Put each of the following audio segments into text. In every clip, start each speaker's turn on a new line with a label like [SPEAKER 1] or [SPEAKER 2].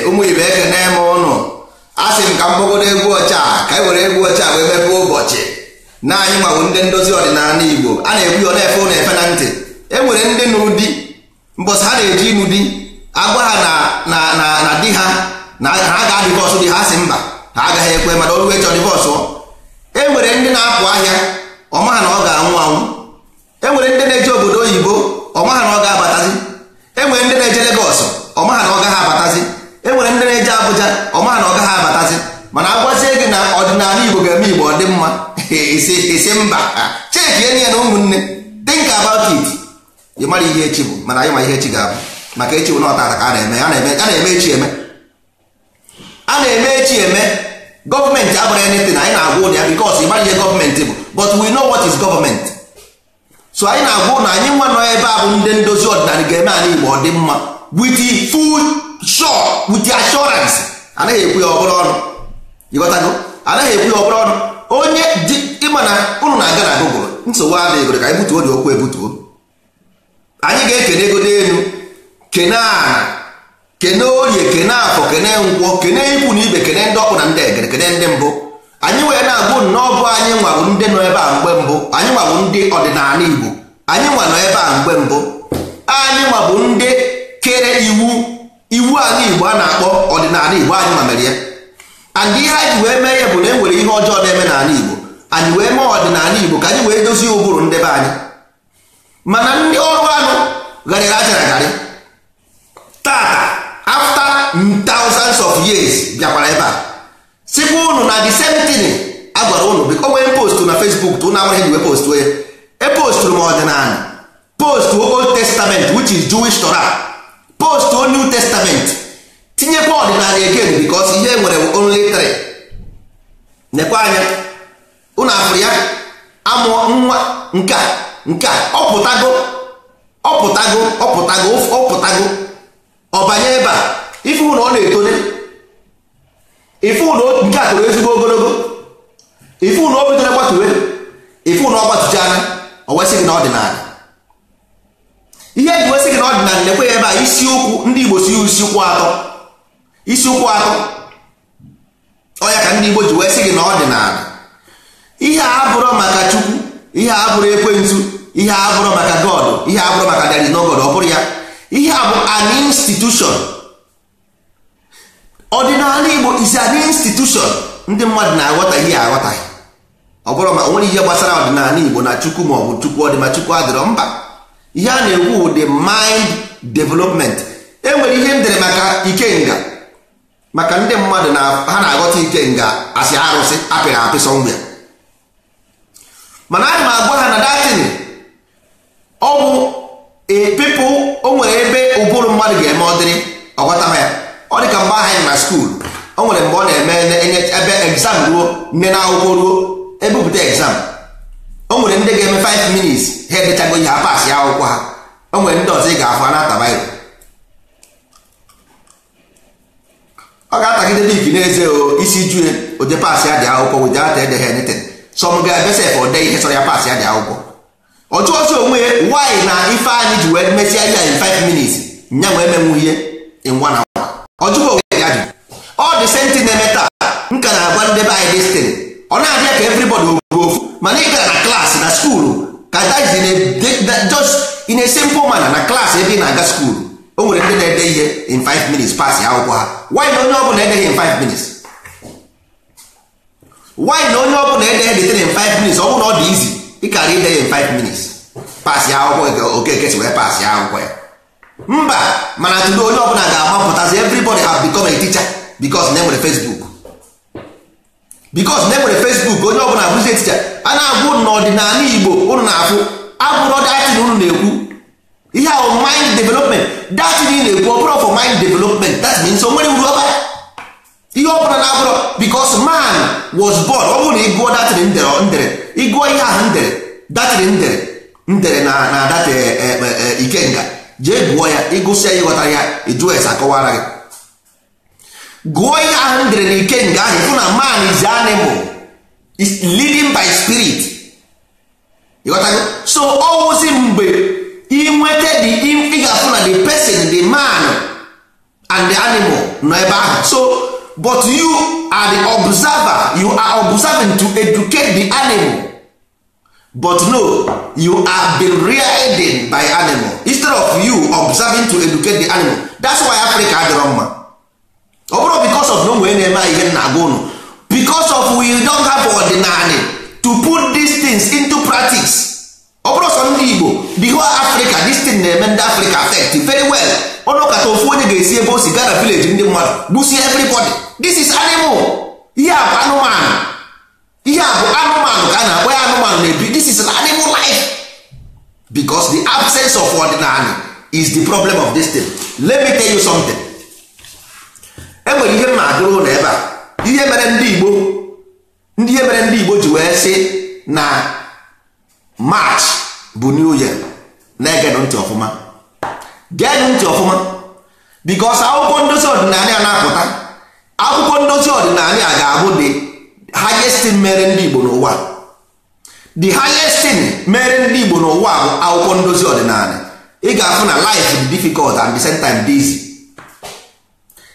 [SPEAKER 1] ụmụ ibe ekene m ụnụ asị m ka m kpọgodo egwu ọcha ka e were egwu ọcha wee mepe ụbọchị na anyị nwawo ndị ndozi ọdịnala Igbo a na-egbu ya na-efe ụlọ efe na ntị. E nwere ndị nụrụ di mbọsị ha na-eji ịnụ di agwa ha na di ha na ha ga-adịvọsụ di ha sị mba ha agaghị ekwe mana oruwe chọ divọsụ. E nwere ndị na-apụ ahịa ọma ha na ọ ga-anwụ anwụ. E nwere ndị na-eje obodo oyibo ọma ha na ọ ga-abatazi. E nwere ndị na-eje echi bụ, mana anyị ma ihe echi ga-abụ, maka echi bụ n'ọtata ka a na-eme echi eme, a na-eme echi eme. Gọọmenti abụrụ anything, anyị na-agwa ụdị ya because ịmara ihe gọọmenti bụ, but we know what is government. So anyị na-agwa na anyị nwa nọ ebe a bụ ndị ndozi ọdịnala ga-eme ala Igbo ọ dị mma with the full sure, with the assurance. Anaghị ekwu ya ọbụrụ ọnụ, ịghọtago, anaghị ekwu ya ọbụrụ ọnụ. Onye ịma na ụnụ na-aga na Google, nsogbu adịghị egoro ka anyị butuo dị okwu ebutuo. Anyị ga-ekene ego elu, kene ana, kene orie, kene afọ, kene nkwọ, kene ikwu na ibe, kene ndị ọkpụ na ndị egere, kene ndị mbụ. Anyị wee na-agụ na ọ bụ anyị nwabụ ndị nọ ebe a mgbe mbụ, anyị nwabụ ndị ọdịnala Igbo, anyị nwa nọ ebe a mgbe mbụ, anyị nwabụ ndị kere iwu ala Igbo a na-akpọ ọdịnala Igbo, anyị ma mere ya. And ihe anyị wee mee ya bụ na e nwere ihe ọjọọ na-eme n'ala Igbo, anyị wee mee ọdịnala Igbo ka anyị wee dozie ụbụrụ ndebe anyị. Mana ndị ọrụ anụ gharịrị achara garị tata after thousands of years bịakwara ebe a sikwa ụnụ na the same thing a gwara ụnụ. O nwere post na Facebook tụ na amaghị ji wee post ya, epostụrụ m ọdịnala, post Old Testament which is Jewish Torah, post New Testament, tinyekwa ọdịnala again because ihe nwere only 3. Nekwa anya ụnụ afụrụ ya amụọ nwa nke ọpụtago ọbanye ebe a ife ụlọ ọ na-etone, ife ụlọ nke a toro ezigbo ogologo, ife ụlọ o bidoro gbatuwe, ife ụlọ ọ gbatụchana, o wesị gị na ọdịnala. Ihe eji wesị gị na ọdịnala na-ekwe ya ebe a isiokwu ndị Igbo si isiokwu atọ ọya ka ndị Igbo ji wee sị gị na ọdịnala. Ihe a abụrụ maka Chukwu, ihe a abụrụ ekwensu, ihe a abụrụ maka God, ihe a abụrụ maka there is no God, ọ bụrụ ya. Ihe a bụ an institution. Ọdịnala Igbo is an institution. Ndị mmadụ na-aghọta ihe aghọtaghị. Ọ bụrụ ma onwere ihe gbasara ọdịnala Igbo na Chukwu ma ọ bụ Chukwu ọ dị ma Chukwu adịrọ, mba. Ihe a na-ekwu the mind development. E nwere ihe ndere maka ikenga, maka ndị mmadụ na ha na-aghọta ikenga asị arụsị apịrị apị somewhere. Mana anyị ma agwa ha na datin ọ bụ people o nwere ebe ụbụrụ mmadụ ga-eme ọdịrị ọghọta ya. Ọ dị ka mgbe ahụ anyị na skuul, o nwere mgbe ọ na-eme ebe exam ruo, nne na akwụkwọ ruo, ebupụta exam, o nwere ndị ga-eme 5 minutes ha edechago ihe ha pasị akwụkwọ ha. O nwere ndị ọzọ ị ga-afụ ha na-ataba iru, ọ ga-atagide bik n'eze isi jue oje pasị ya dị akwụkwọ without ede ha anything. Some ga-ebesef ode ihe sọrọ ya pasị ya dị akwụkwọ. Ọjụ ọzọ onwe why na ife anyị ji wee mesịa ihe in 5 minutes nya wee menwu ihe in 1 hour. Ọjụbụ onwe ya jụ ọ dị senti na-eme taa nka na-agwa ndị be anyị destin, ọ na-adịa ka everybody ofu, mana ị gara na klaasị na skuulu ka just in a simple manner na klaasị ebe ị na-aga skuulu, o nwere ndị na-ede ihe in 5 minutes pasị akwụkwọ ha. Why na onye ọbụla edeghị in 5 minutes? Why na onye ọbụla edeghị in 5 minutes? Ọ bụrụ na ọ dị easy ịkara ide ya in 5 minutes pasị akwụkwọ Okeke si wee pasị akwụkwọ ya, mba. Mana tụdo onye ọbụla ga-agbapụtazi everybody have become a teacher because na enwere Facebook, because na enwere Facebook onye ọbụla abụzie teacher. A na-agwụ n'ọdịnala Igbo ụnụ na-afụ abụrụ datin ụnụ na-ekwu ihe ahụ mind development. Datin ị na-ekwu ọ bụrụ for mind development, that means o nwere uru ọba ihe ọbụla na-abụrụ because man was born. Ọ bụrụ na ịgụọ datin ndere ịgụọ ihe ahụ datin ndere na data ikenga, jee gụọ ya, ịgụsịa ya ịghọtara ya, ịjụ ese akọwara gị. Gụọ ihe ahụ ndere na ikenga ahụ ịfụ na man is animal, is leading by spirit, ịghọtago. So ọwụzi mgbe inweta ị ga-afụ na the person, the man and the animal nọ ebe ahụ. So but you are the observer, you are observing to educate the animal, but no, you are being reared by animal instead of you observing to educate the animal. That's why Africa adịrọ mma. Ọ bụrụ because of no nwee na-eme ihe na-agwa ụnụ, because of we don't have ordinary to put these things into practice. Ọ bụrụ sọ ndị Igbo, the whole Africa, this thing na-eme ndị Africa affect very well. Ọnụ kata ofu onye ga-esi ebe o si gara village ndị mmadụ gbusie everybody. This is animal. Ihe a bụ anụmanụ, ihe a bụ anụmanụ ka a na-akpọ ya anụmanụ na-ebi. This is an animal life because the absence of ordinary is the problem of this thing. Let me tell you something. Enwere ihe mma agụrụ na ebe a ihe mere ndị Igbo ji wee sị na March bụ New Year. Na-ege ntị ọfụma, gee ntị ọfụma, because akwụkwọ ndozi ọdịnala a na-apụta, akwụkwọ ndozi ọdịnala a ga-abụ the highest thing mere ndị Igbo n'ụwa. The highest thing mere ndị Igbo n'ụwa bụ akwụkwọ ndozi ọdịnala. Ị ga-afụ na life is difficult and the same time easy.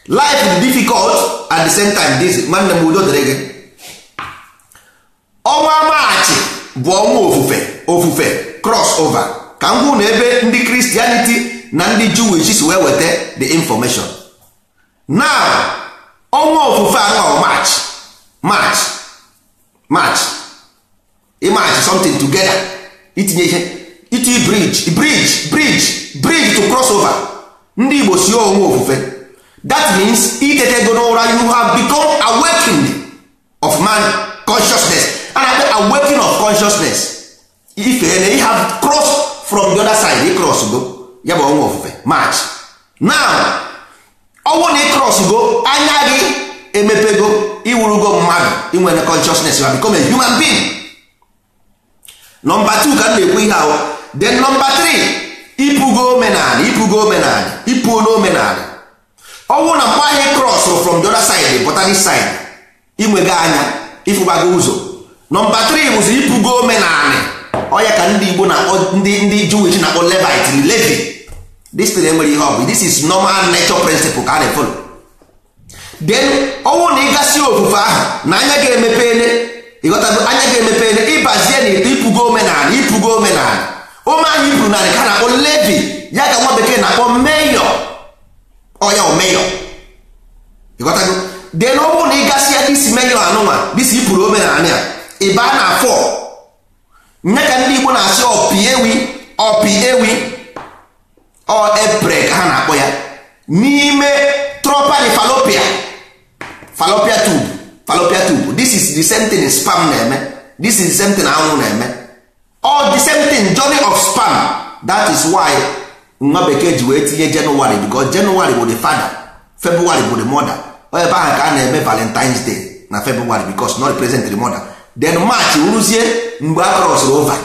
[SPEAKER 1] Life is difficult at the same time easy. Nwanne m udo dịrị gị. Ọnwa Maachị bụ ọnwa ofufe cross over. Ka m hụ na ebe ndị Christianity na ndị Jewish si wee weta the information. Now ọnwa ofufe ahụ March March something together itinye ihe iti bridge to cross over. Ndị Igbo si ọnwa ofufe. That means itetego n'ụra you have become awakened of man consciousness and awakening of consciousness. If you have crossed from the other side, you cross go ya bụ ọnwa ofufe March. Now ọnwụ na cross go anya gị emepego iwurugo mmadụ inwere consciousness, you have become a human being. Number 2 ka m na-ekwu ihe ahụ. Then number 3 ipugo omenala ipuo n'omenala. Ọnwụ na mgbe ahụ cross from the other side pụta this side inwego anya ifubago ụzọ. Number 3 bụzi ipugo omenala. Oya ka ndị Igbo na ndị Jewish na Levi. This thing enwere ihe ọ bụ. This is normal nature principle ka a na-follow. Then ọnwụ na ịgasị ofufe ahụ na anya ga-emepele ịghọtago anya ga-emepele ịbazie na ipugo omenala ome ahụ iburu narị ka na-akpọ Levi ya ka nwa bekee na-akpọ mayor. Oya mayor ịghọtago. Then ọnwụ na ịgasị ya disi mayor anụnwa disi ipuru omenala ya ịba na afọ nye ka ndị Igbo na-asị opi ewi April ka ha na-akpọ ya n'ime tropali fallopian tube. This is the same thing sperm na-eme. This is the same thing anwụ na-eme. All the same thing, journey of sperm. That is why nwa bekee ji wee tinye January, because January bụ the father, February bụ the mother. Ebe ahụ ka a na-eme Valentine's Day na February because not represent the mother. Then March uruzie mgbe a cross over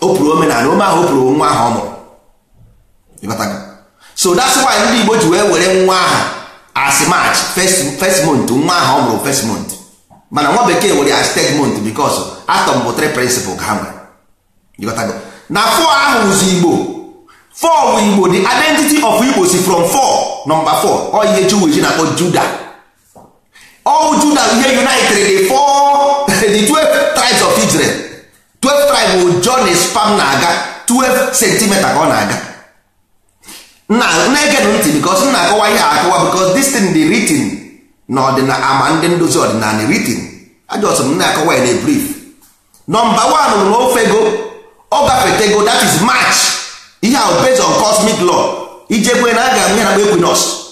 [SPEAKER 1] o pụrụ omenala ome ahụ o pụrụ nwa ahụ ọ mụrụ. So that's why ndị Igbo ji wee were nwa ahụ as March first month, nwa ahụ ọ mụrụ first month, mana nwa bekee were as third month because atom bụ 3 principle ka ha nwere. Na 4 ahụ ụzọ Igbo, 4 bụ Igbo. The identity of Igbo si from 4, number 4 ọ ihe Jewish na-akpọ Judah. All Judah ihe united the 12 tribes of Israel. 12 tribes bụ John sperm na-aga 12 cm ka ọ na-aga. Na-ege ntị because na-akọwa ihe akọwa because this thing dị written n'ọdịnala ama ndị ndozi ọdịnala written. Ajọsọ m na-akọwa in a brief. Number 1 bụ n'ofego ọ gafetego, that is March. Ihe ahụ based on cosmic law. Ijekwe na aga m ya na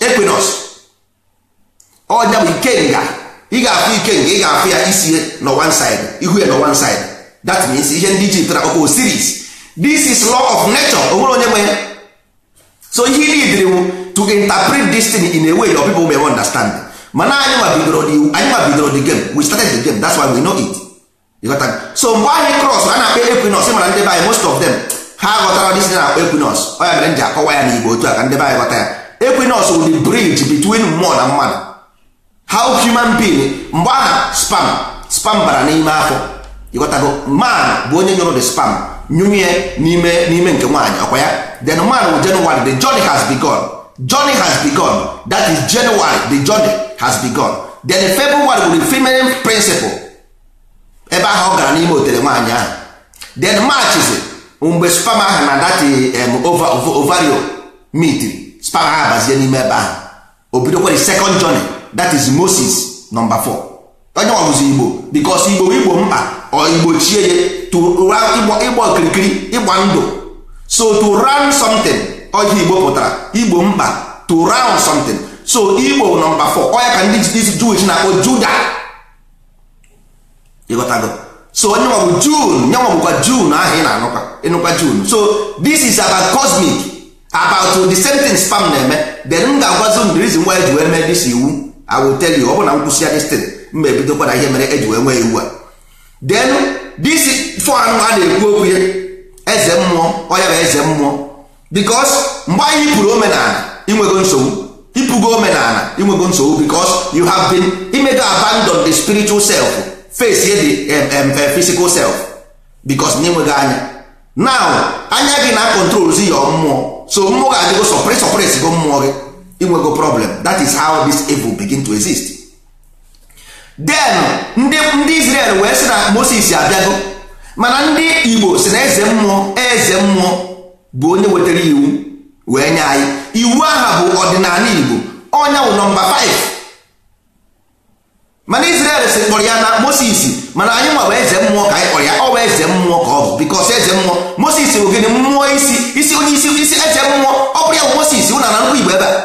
[SPEAKER 1] equinox ọnya bụ ikenga. Ị ga-afụ ikenga, ị ga-afụ ya isi no one side, ihu ya no one side. That means ihe ndị Egypt na-akpọ series. This is law of nature. O nwere onye nwe ya. So he needed to interpret this thing in a way that people may understand. Mana anyị ma bidoro the game. We started the game, that's why we know it. You got that? So mgbe anyị cross a na-akpọ equinox, mana ndị be most of them ha ghọtara this thing na-akpọ equinox. Ọ ya mere nji akọwa ya n'Igbo otu a ka ndị be ghọta ya. Equinox will the bridge between mmụọ na mmadụ. How human being mgbe aha spam bara n'ime afọ. You got go man bụ onye nyụrụ the spam nyunye n'ime nke nwaanyị ọkwa ya. Then man will January, the journey has begun. That is January, the journey has begun. Then February will be feminine principle. Ebe ahụ ọ gara n'ime otere nwaanyị ahụ. Then March is mgbe spam ahụ na that ovario meet spam ahụ abazie n'ime ebe ahụ. O bidokwa the second journey, that is Moses number 4. Onye ọbụzi Igbo because Igbo mkpa ọ Igbo chie ya to ịgba okirikiri ịgba ndụ. So to run something ọ Igbo pụtara Igbo mkpa to run something. So Igbo number 4 ọ ya ka ndị Jewish na-akpọ Judah. Ịghọtago? So onye nwa bụ June, nye nwa bụkwa June ahụ ị na-anụkwa June. So this is about cosmic. about the same thing spam na-eme. Then m ga-agwazi the reason why eji wee mee this iwu. I will tell you, ọ bụ na nkwụsị ya this thing mma ebidokwa na ihe mere eji wee nwee iwu a. Then this for anụ a na-ekwu okwu ya eze mmụọ, ọya bụ eze mmụọ, because mgbe anyị pụrụ omenala inwego nsogbu, ịpụgo omenala inwego nsogbu, because you have been imego abandon the spiritual self, face the physical self, because na enwego anya. Now anya gị na control zi your mmụọ, so mmụọ ga-adịgo suppress go mmụọ gị, inwego problem. That is how this evil begin to exist. Then ndị Israel wee sị na Moses abịago, mana ndị Igbo si na eze mmụọ bụ onye wetara iwu wee nye anyị. Iwu aha bụ ọdịnala Igbo, ọnya wụ nọmba 5. mana Israel si kpọrọ ya na Moses, mana anyị nwa bụ eze mmụọ ka anyị kpọrọ ya, ọ bụ eze mmụọ ka ọ bụ, because eze mmụọ Moses bụ gịnị? Mmụọ isi onye isi eze mmụọ, ọ bụrụ ya bụ Moses ụna na nkwa Igbo ebe a.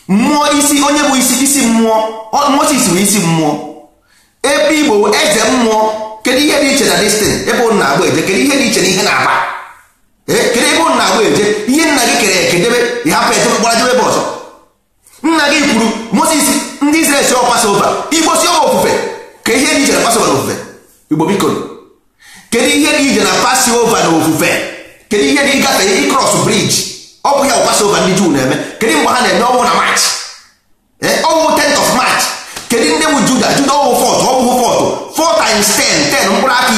[SPEAKER 1] Mmụọ isi onye bụ isi mmụọ, Moses bụ isi mmụọ. Ebe Igbo bụ eze mmụọ. Kedu ihe dị iche na destin? Ebe ụnụ na-agba eje, kedu ihe dị iche na ihe na-agba? Kedu ebe ụnụ na-agba eje? Ihe nna gị kere ekedebe ịhapụ eje gbara ebe ọzọ. Nna gị kwuru Moses ndị Israel si ọ Passover, Igbo si ọ ofufe. Ka ihe dị iche na Passover na ofufe? Igbo biko, kedu ihe dị iche na Passover na ofufe? Kedu ihe dị ịgafe ịcross bridge? Ọ bụ ya bụ Passover ndị Juu na-eme. Kedu mgbe ha na-eme ọnwụ na March? Ọnwụ 10th of March. Kedu ndị bụ Juda ọwụ 4th, ọ bụ 4 times 10 mkpụrụ aka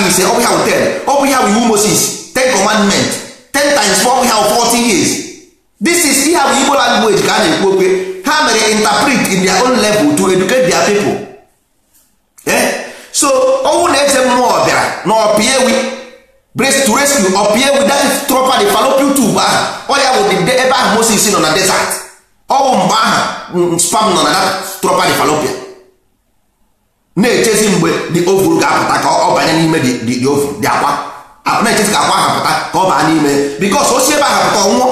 [SPEAKER 1] ise, ọ bụ ya bụ 10, ọ bụ ya bụ iwu Moses, 10 commandment, 10 times 4 bụ ya bụ 40 years. This is ihe bụ Igbo language ka a na-ekwu okwe. Ha mere interpret in their own level to educate their people. So ọnwụ na eze mmụọ bịara na ọpịewi to rescue ọpịewi, that is proper the fallopian tube ahụ, ọ ya bụ ebe ahụ Moses nọ na desert. Ọ bụ mgbe ahụ spam nọ na proper the fallopian, na-echezi mgbe the ovule ga-apụta ka ọ banye n'ime the ovule, the akwa na-echezi ka akwa ahụ pụta ka ọ baa n'ime, because o si ebe ahụ pụta ọnwụọ.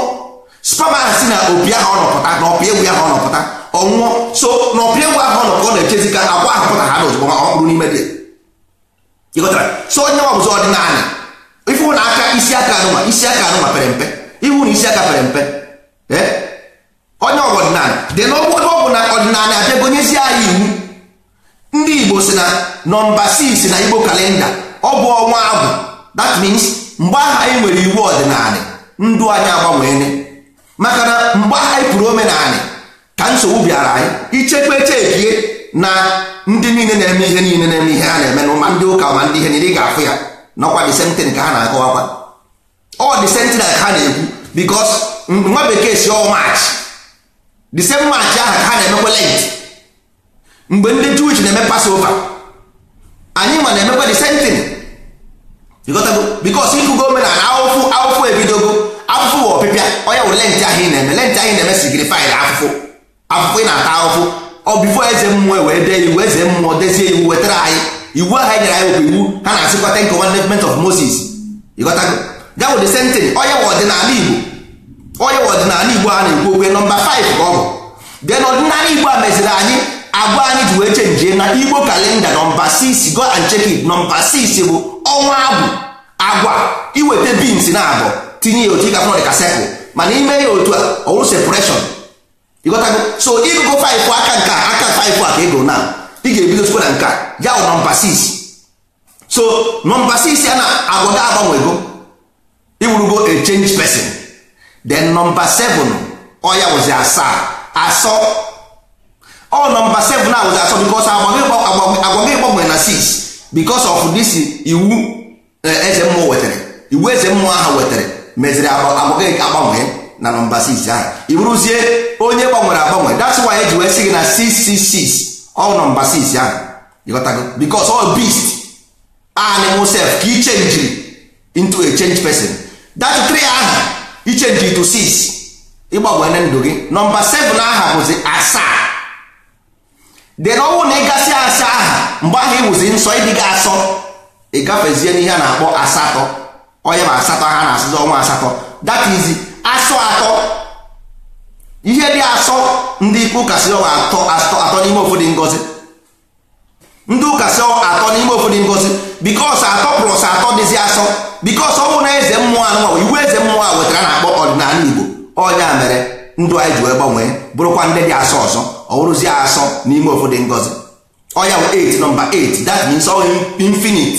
[SPEAKER 1] Spam ahụ si na opi ahụ ọ nọpụta, na ọpị egwu ahụ ọ nọpụta ọnwụọ. So na ọpị egwu ahụ ọ nọpụta, ọ na-echezi ka akwa ahụ pụta ha na ozugbo ma ọ kpụrụ n'ime dị. Ịghọtara? So onye nwa bụzi ọdịnala, ifu na isi aka anụma pere mpe, ihu na isi aka pere mpe, onye ọdịnala dị n'ọbụ ọ bụ na ọdịnala abịagonyezie anyị iwu. Ndị Igbo si na nọmba 6 na Igbo kalenda ọ bụ ọnwa Agwụ. That means mgbe ahụ anyị nwere iwu ọdịnala, ndụ anyị agbanweene, maka na mgbe ahụ anyị pụrụ omenala ka nsogbu bịara anyị. Ichekwa echekie na ndị niile na-eme ihe ha na-eme na ma ndị ụka ma ndị ihe niile ị ga-afụ ya nọkwa the same thing ka ha na-akọwakwa, ọ the same thing ka ha na-ekwu, because nwa bekee si ọ March, the same March ahụ ka ha na-emekwa Lent. Mgbe ndị Jewish na-eme Passover, anyị nwa na-emekwa the same thing. Ịghọtago? Because ịkụgo omenala afụfụ ebidogo, afụfụ bụ ọpịpịa, onye wụ Lent ahụ ị na-eme signify afụfụ ị na-ata afụfụ. Ọ bifo eze mmụọ wee dee iwu, eze mmụọ dezie iwu wetara anyị iwu ahụ anyị nyere anyị bụ iwu ha na-asịkwa 10 commandment of Moses. Ịghọtago? Ya bụ the same thing. Onye wụ ọdịnala Igbo a na-ekwu okwe nọmba 5 ka ọ bụ. Then ọdịnala Igbo a meziri anyị agwa anyị ji wee chenjie na Igbo kalenda nọmba 6. Go and check it. Nọmba 6 bụ ọnwa agwa, iweta beans na abụọ tinye ya otu ị ga-afụ ka sekụl, mana ime ya otu a ọwụ separation. Ịghọtago? So ịgụgo 5 aka 5 a ka ego na ị ga-ebido sikwa na nke ya bụ nọmba 6. So nọmba 6 ya na agwa ga-agbanwego, iwurugo a change person. Then nọmba 7 ọ ya wụzi asọ. Ọ nọmba 7 a wụzi asọ because agwa gị gbanwere na 6 because of this iwu eze mmụọ wetara. Iwu eze mmụọ ahụ wetara meziri agwa gị agbanwee na nọmba 6 ahụ, iburuzie onye gbanwere agbanwe. That's why eji wee sị gị na 666 ọ nọmba 6 ahụ. Ịghọtago? Because all beast animal self ka i change into a change person. That 3 ahụ i change to 6 ịgbanwe na ndụ gị. Nọmba 7 aha bụzi asaa. Then ọnwụ na ịgasị asaa aha, mgbe ahụ ịwụzi nsọ ịdịga asọ, ị gafezie n'ihe a na-akpọ asatọ. Onye ma asatọ ha na-asịzi ọnwa asatọ. That is atọ. Ihe dị asọ ndị ụka si ọwa atọ n'ime ụfọdụ ngozi. Ndị ụka si atọ n'ime ụfọdụ ngozi. because 3 plus 3 dịzi asọ, because ọ bụ na eze mmụọ anụmanụ iwu eze mmụọ a wetara na-akpọ ọdịnala Igbo. Ọnya mere ndụ anyị ji wee gbanwee bụrụkwa ndị dị asọ ọzọ, ọ bụrụzie asọ n'ime obodo ngọzi. Ọnya bụ 8 number 8, that means all infinite.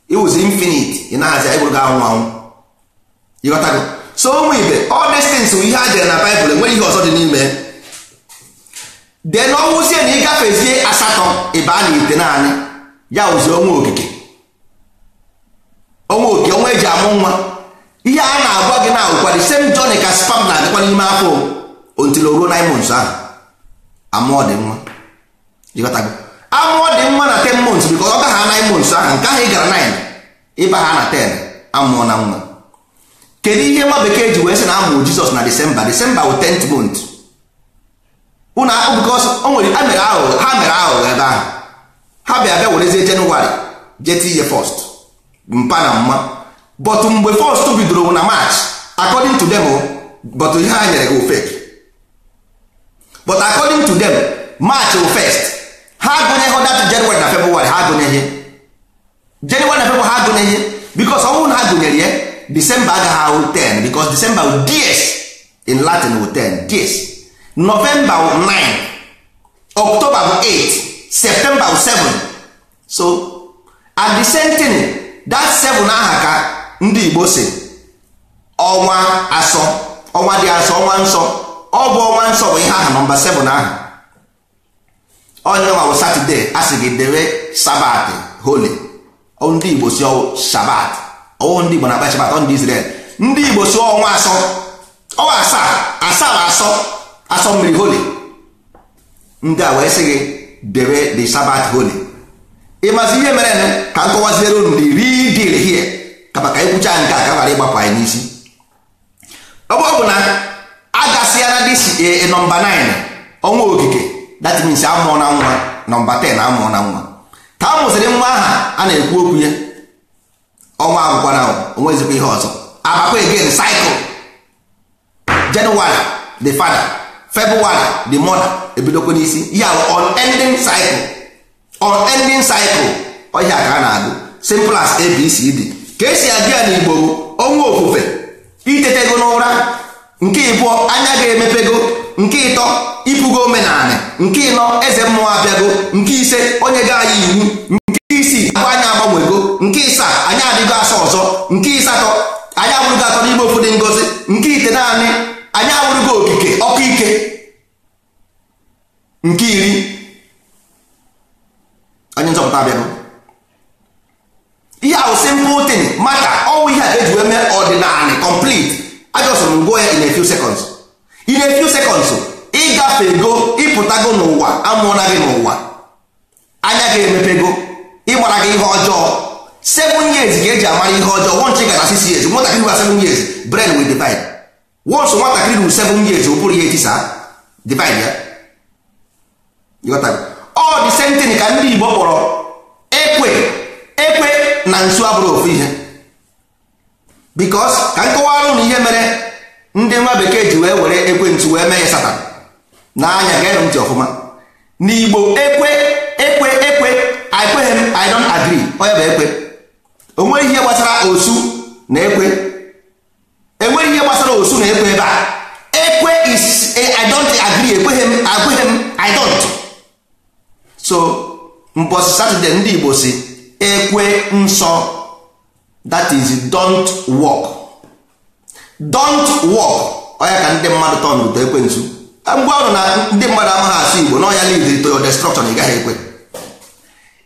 [SPEAKER 1] It was infinite. Ị na-ahazi anyị bụrụ ga anwụ anwụ. Ịghọtago? So ụmụ ibe, all these things bụ ihe a jere na Bible, enwere ihe ọzọ dị n'ime. Then ọnwụzie na ịgafezie asatọ ịba na ite naanị ya wụzie ọnwa okike. Ọnwa okike, ọnwa eji amụ nwa. Ihe a na-agwa gị na ụkwa the same journey ka sperm na-adịkwa n'ime afọ until o ruo 9 months ahụ amụọ dị nwa. Ịghọtago? Amụọ dị nwa na 10 months because ọ gaghị 9 months ahụ, nke ahụ ị gara 9 ịba ha na 10 amụọ na nwa. Kedu ihe nwa bekee ji wee sị na amụrụ Jizọs na December wụ 10th month? Ụnụ akpụ because o nwere ha mere aghụghọ ebe ahụ. Ha bịa werezie Jenụwarị jee tinye first mpa na mma, but mgbe first bidoro na March according to them, but ihe ha nyere gị fake, but according to them March wụ first. Ha gụnyeghị dat January na February, ha gụnyeghị January na February, ha gụnyeghị because ọ bụrụ na ha gụnyere ya December agaghị ahụ 10 because December wụ dies in Latin wụ 10 dies. November wụ 9, October wụ 8, September wụ 7. So at the same thing that 7 aha ka ndị Igbo si ọnwa asọ, ọnwa dị asọ, ọnwa nsọ. Ọ bụ ọnwa nsọ bụ ihe aha nọmba 7 ahụ. Onye nwa bụ Saturday a sị gị dewe Sabat holy. Ndị Igbo si ọwụ Shabbat. Ọwụ ndị Igbo na-akpa Shabbat, ọ ndị Israel. Ndị Igbo si ọnwa asọ, ọnwa asaa asọ mmiri holy. Ndị a wee sị gị dewe the Sabbath holy. Ịmazi ihe mere ka nkọwaziere unu the real deal here ka maka ikwucha nke a ka ghara ịgbapụ anyị n'isi. Ọ bụ na agasịala dis nọmba 9 ọnwa okike, that means amụọ na nwa. Nọmba 10 amụọ na nwa. Ka a mụsịrị nwa aha a na-ekwu okwu ya ọnwa akwụkwọ na onwe ezigbo ihe ọzọ. Abakwa again cycle. January the father, February the mother, ebidokwa n'isi. Ya unending cycle. Unending cycle. Ọhịa ka a na-agụ simple as ABCD. Ka esi agụ ya n'Igbo bụ ọnwa ofufe, itetego n'ụra, nke ịbụọ anya ga-emepego, nke ịtọ ibugo omenala, nke ịnọ eze mmụọ abịago, nke ise onye ga-anyị iwu, nke isii agba anya agbanwego, nke ịsaa anyị adịgo asọ ọzọ, nke ịsatọ anyị awụrụgo atọ n'ime ofu dị ngozi, nke ite naanị anyị awụrụgo okike ọkụ ike, nke iri onye nzọpụta abịago. Ihe ahụ simple thing mata ọnwụ ihe a eji wee mee ọdịnala complete. Ajọsọ m gụọ ya in a few seconds. In a few seconds ịgafe ego ịpụtago n'ụwa, amụọla gị n'ụwa, anya gị emepego, ịgbara gị ihe ọjọọ. 7 years ka eji amara ihe ọjọọ. Once ị gara 6 years, nwatakịrị gwa 7 years brain will divide. Once nwatakịrị ru 7 years ụbụrụ ya etisa divide ya. All the same thing ka ndị Igbo kpọrọ ekwe na nsu abụrụ ofu ihe. Because ka nkọwarụ na ihe mere ndị nwa bekee ji wee were ekwentị wee mee ya Satan. N'anya geenụ ntị ọfụma. N'Igbo ekwe ekweghị m, I don't agree. Onye bụ ekwe. Onweghị ihe gbasara osu na ekwe. Enweghị ihe gbasara osu na ekwe ebe a. Ekwe is I don't agree. Ekweghị m, I don't. So mbọsị Saturday ndị Igbo si ekwe nsọ, that is don't walk. Don't walk. Onye ka ndị mmadụ tọ n'ụtọ ekwe nsu. Mgbe ọrụ na ndị mmadụ amaghị asụ Igbo na ọnya lead to your destruction, ị gaghị ekwe.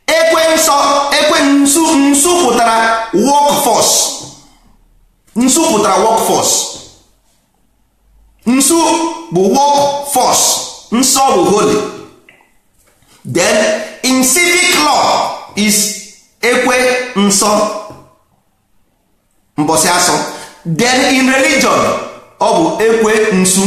[SPEAKER 1] Ekwe nsọ, ekwe nsu pụtara work force. Nsu pụtara work force. Nsu bụ work force. Nsọ bụ holy. Then in civic law is ekwe nsọ mbọsị asọ. Then in religion ọ bụ ekwe nsu,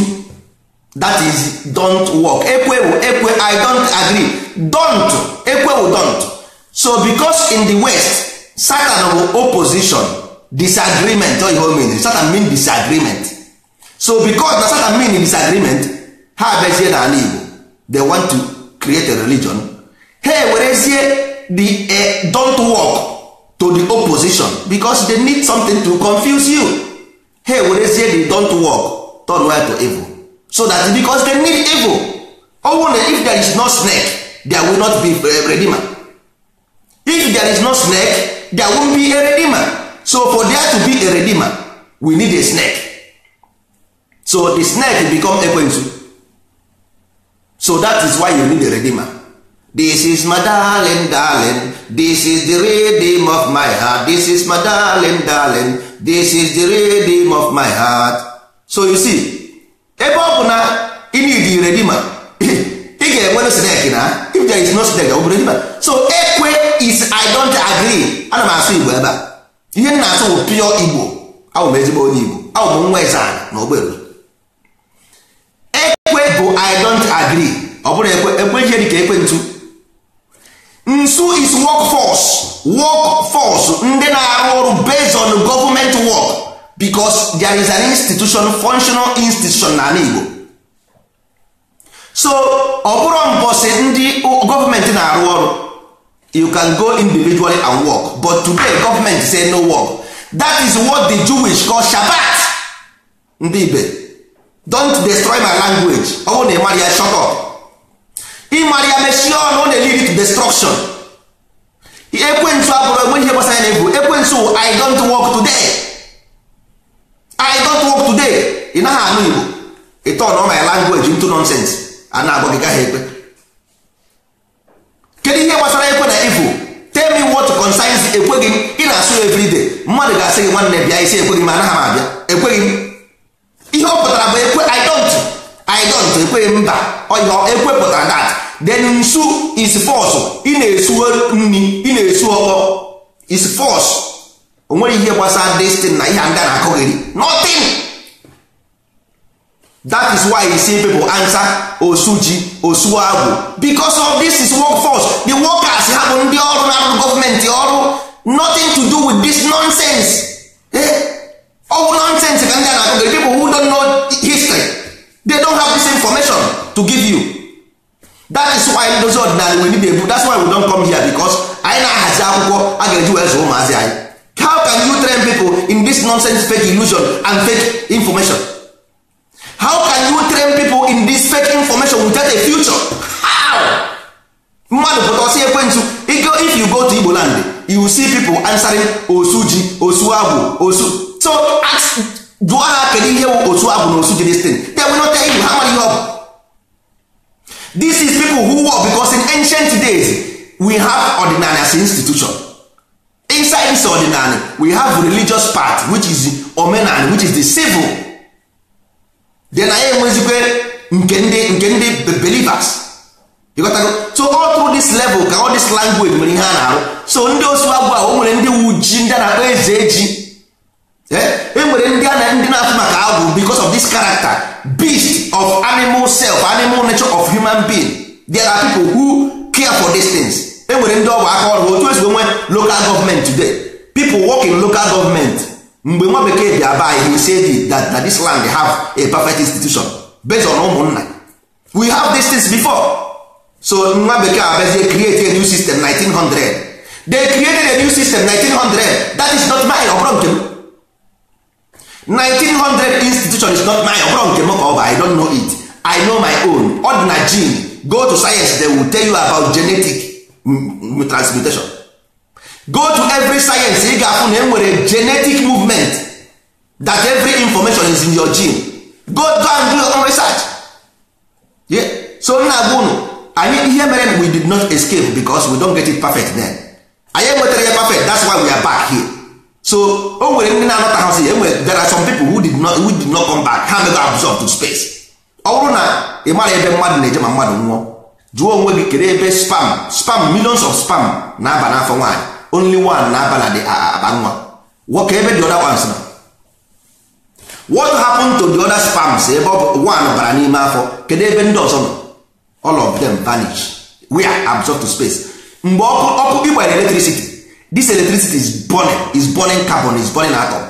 [SPEAKER 1] that is don't walk. Ekwe bụ ekwe I don't agree. Don't ekwe bụ don't. So because in the West Satan bụ opposition, disagreement. Ọ ihe o mean Satan mean disagreement. So because na Satan mean disagreement, ha abezie n'ala Igbo they want to create a religion. Hey, werezie the don't walk to the opposition because they need something to confuse you. Hey, werezie they don't work, turn right to evil. So that because they need evil. Only if there is no snake, there will not be a redeemer. If there is no snake, there won't be a redeemer. So for there to be a redeemer, we need a snake. So the snake become Ekwensu. So that is why you need a redeemer. This is my darling, darling. This is the redeem of my heart. This is my darling, darling. This is the redeem of my heart. So you see, ebe ọ bụ na ị need a redeemer, ị ga-enwe snake na. If there is no snake, there will be redeemer. So ekwe is I don't agree. Ana m asụ Igbo ebe a. Ihe m na-asụ bụ pure Igbo. Awụ m ezigbo onye Igbo. Awụ m nwa eze ala na Ogbero. Ekwe bụ I don't agree. Ọ bụrụ ekwe ihe dị ka ekwe ntu. Nsu is workforce ndị na-arụ ọrụ based on government work because there is an institution, functional institution na Igbo. So ọ bụrụ mbọsị ndị gọọmenti na-arụ ọrụ, you can go individually and work, but today government say no work. That is what the Jewish call Shabbat. Ndị Ibe, don't destroy my language. Ọ bụrụ na ịmara ya, shut up. ịmara ya mechie ọnụ, ọ na-lead to destruction. Ekwensu abụrụ enwe ihe gbasara na ebu. Ekwensu I don't work today. I don't work today. Ị naghị anụ Igbo, ị turn on my language into nonsense. A na-agwa gị gaghị ekwe. Kedu ihe gbasara ekwe na efu? Tell me what concerns ekweghị m. Ị na-asụ everyday. Mmadụ ga-asị gị nwanne bịa isi ekweghị m, anaghị m abịa. Ekweghị m. Ihe ọ pụtara bụ ekwe I don't ekweghị m mba. Ekwe pụtara that. Then nsu is force. Ị na-esu nri, ị na-esu ọkpọ is force. O nwere ihe gbasara destin na ihe ndị a na-akọghịrị. Nothing. That is why you see people answer osuji, osuagwu, because of this is workforce. The workers have ndị ọrụ na gọọmenti ọrụ. Nothing to do with this nonsense. All nonsense ka ndị a na-akọghịrị. People who don't know history, they don't have this information to give you. That is why those ordinary we need a book. That's why we don't come here, because anyị na-ahazi akwụkwọ a ga-eji wee zụọ ụmụazị anyị. How can you train people in this nonsense fake illusion and fake information? How can you train people in this fake information without a future? How? Mmadụ pụta ọsị ekwensu. If you go to Igbo land, you will see people answering osuji, osuagwu, osu. So ask, jụọ ha kedu ihe osuagwu na osuji this thing. They will not tell you how many of. This is people who work, because in ancient days we have ordinary as institution. Inside this ordinary we have religious part, which is omenani, which is the civil. Then I enwezikwe nke ndị believers. You got to go. So all through this level ka all this language nwere ihe a na-arụ. So ndị osuagwu a o nwere ndị uji, ndị na-akpọ eze eji. Enwere ndị na-afụ maka agwụ because of this character, beast of animal self, animal nature of human being. There are people who care for these things. Enwere ndị ọgwụ aka ọrụ otu esi nwe local government today. People work in local government. Mgbe nwa bekee bịa by, he said that this land have a perfect institution based on ụmụnna. We have these things before. So nwa bekee abazie create a new system 1900. They created a new system 1900. That is not mine. Ọ bụrụ nke m. 1900 institution is not mine. Ọ bụrụ nke m ka ọ bụ. I don't know it. I know my own. Ordinary gene. Go to science, they will tell you about genetic transmutation. Go to every science, ị ga-afụ na enwere genetic movement, that every information is in your gene. Go and do your own research. Yeah. So nna agwa unu, anyị ihe mere we did not escape because we don't get it perfect then. Anyị enwetara ya perfect, that's why we are back here. So o nwere ndị na-anọta ha sị, there are some people who did not come back. Ha mega absorb to space. Ọ bụrụ na ị mara ebe mmadụ na-eje ma mmadụ nwụọ, jụọ onwe gị kedu ebe spam millions of spam na-aba n'afọ nwaanyị, only one na-aba na aba nwa nwoke, ebe the other ones na. What happened to the other spams? Ebe one bara n'ime afọ, kedu ebe ndị ọzọ nọ? All of them vanish. We are absorbed to space. Mgbe ọkụ ịgbara electricity, this electricity is burning carbon, is burning atom.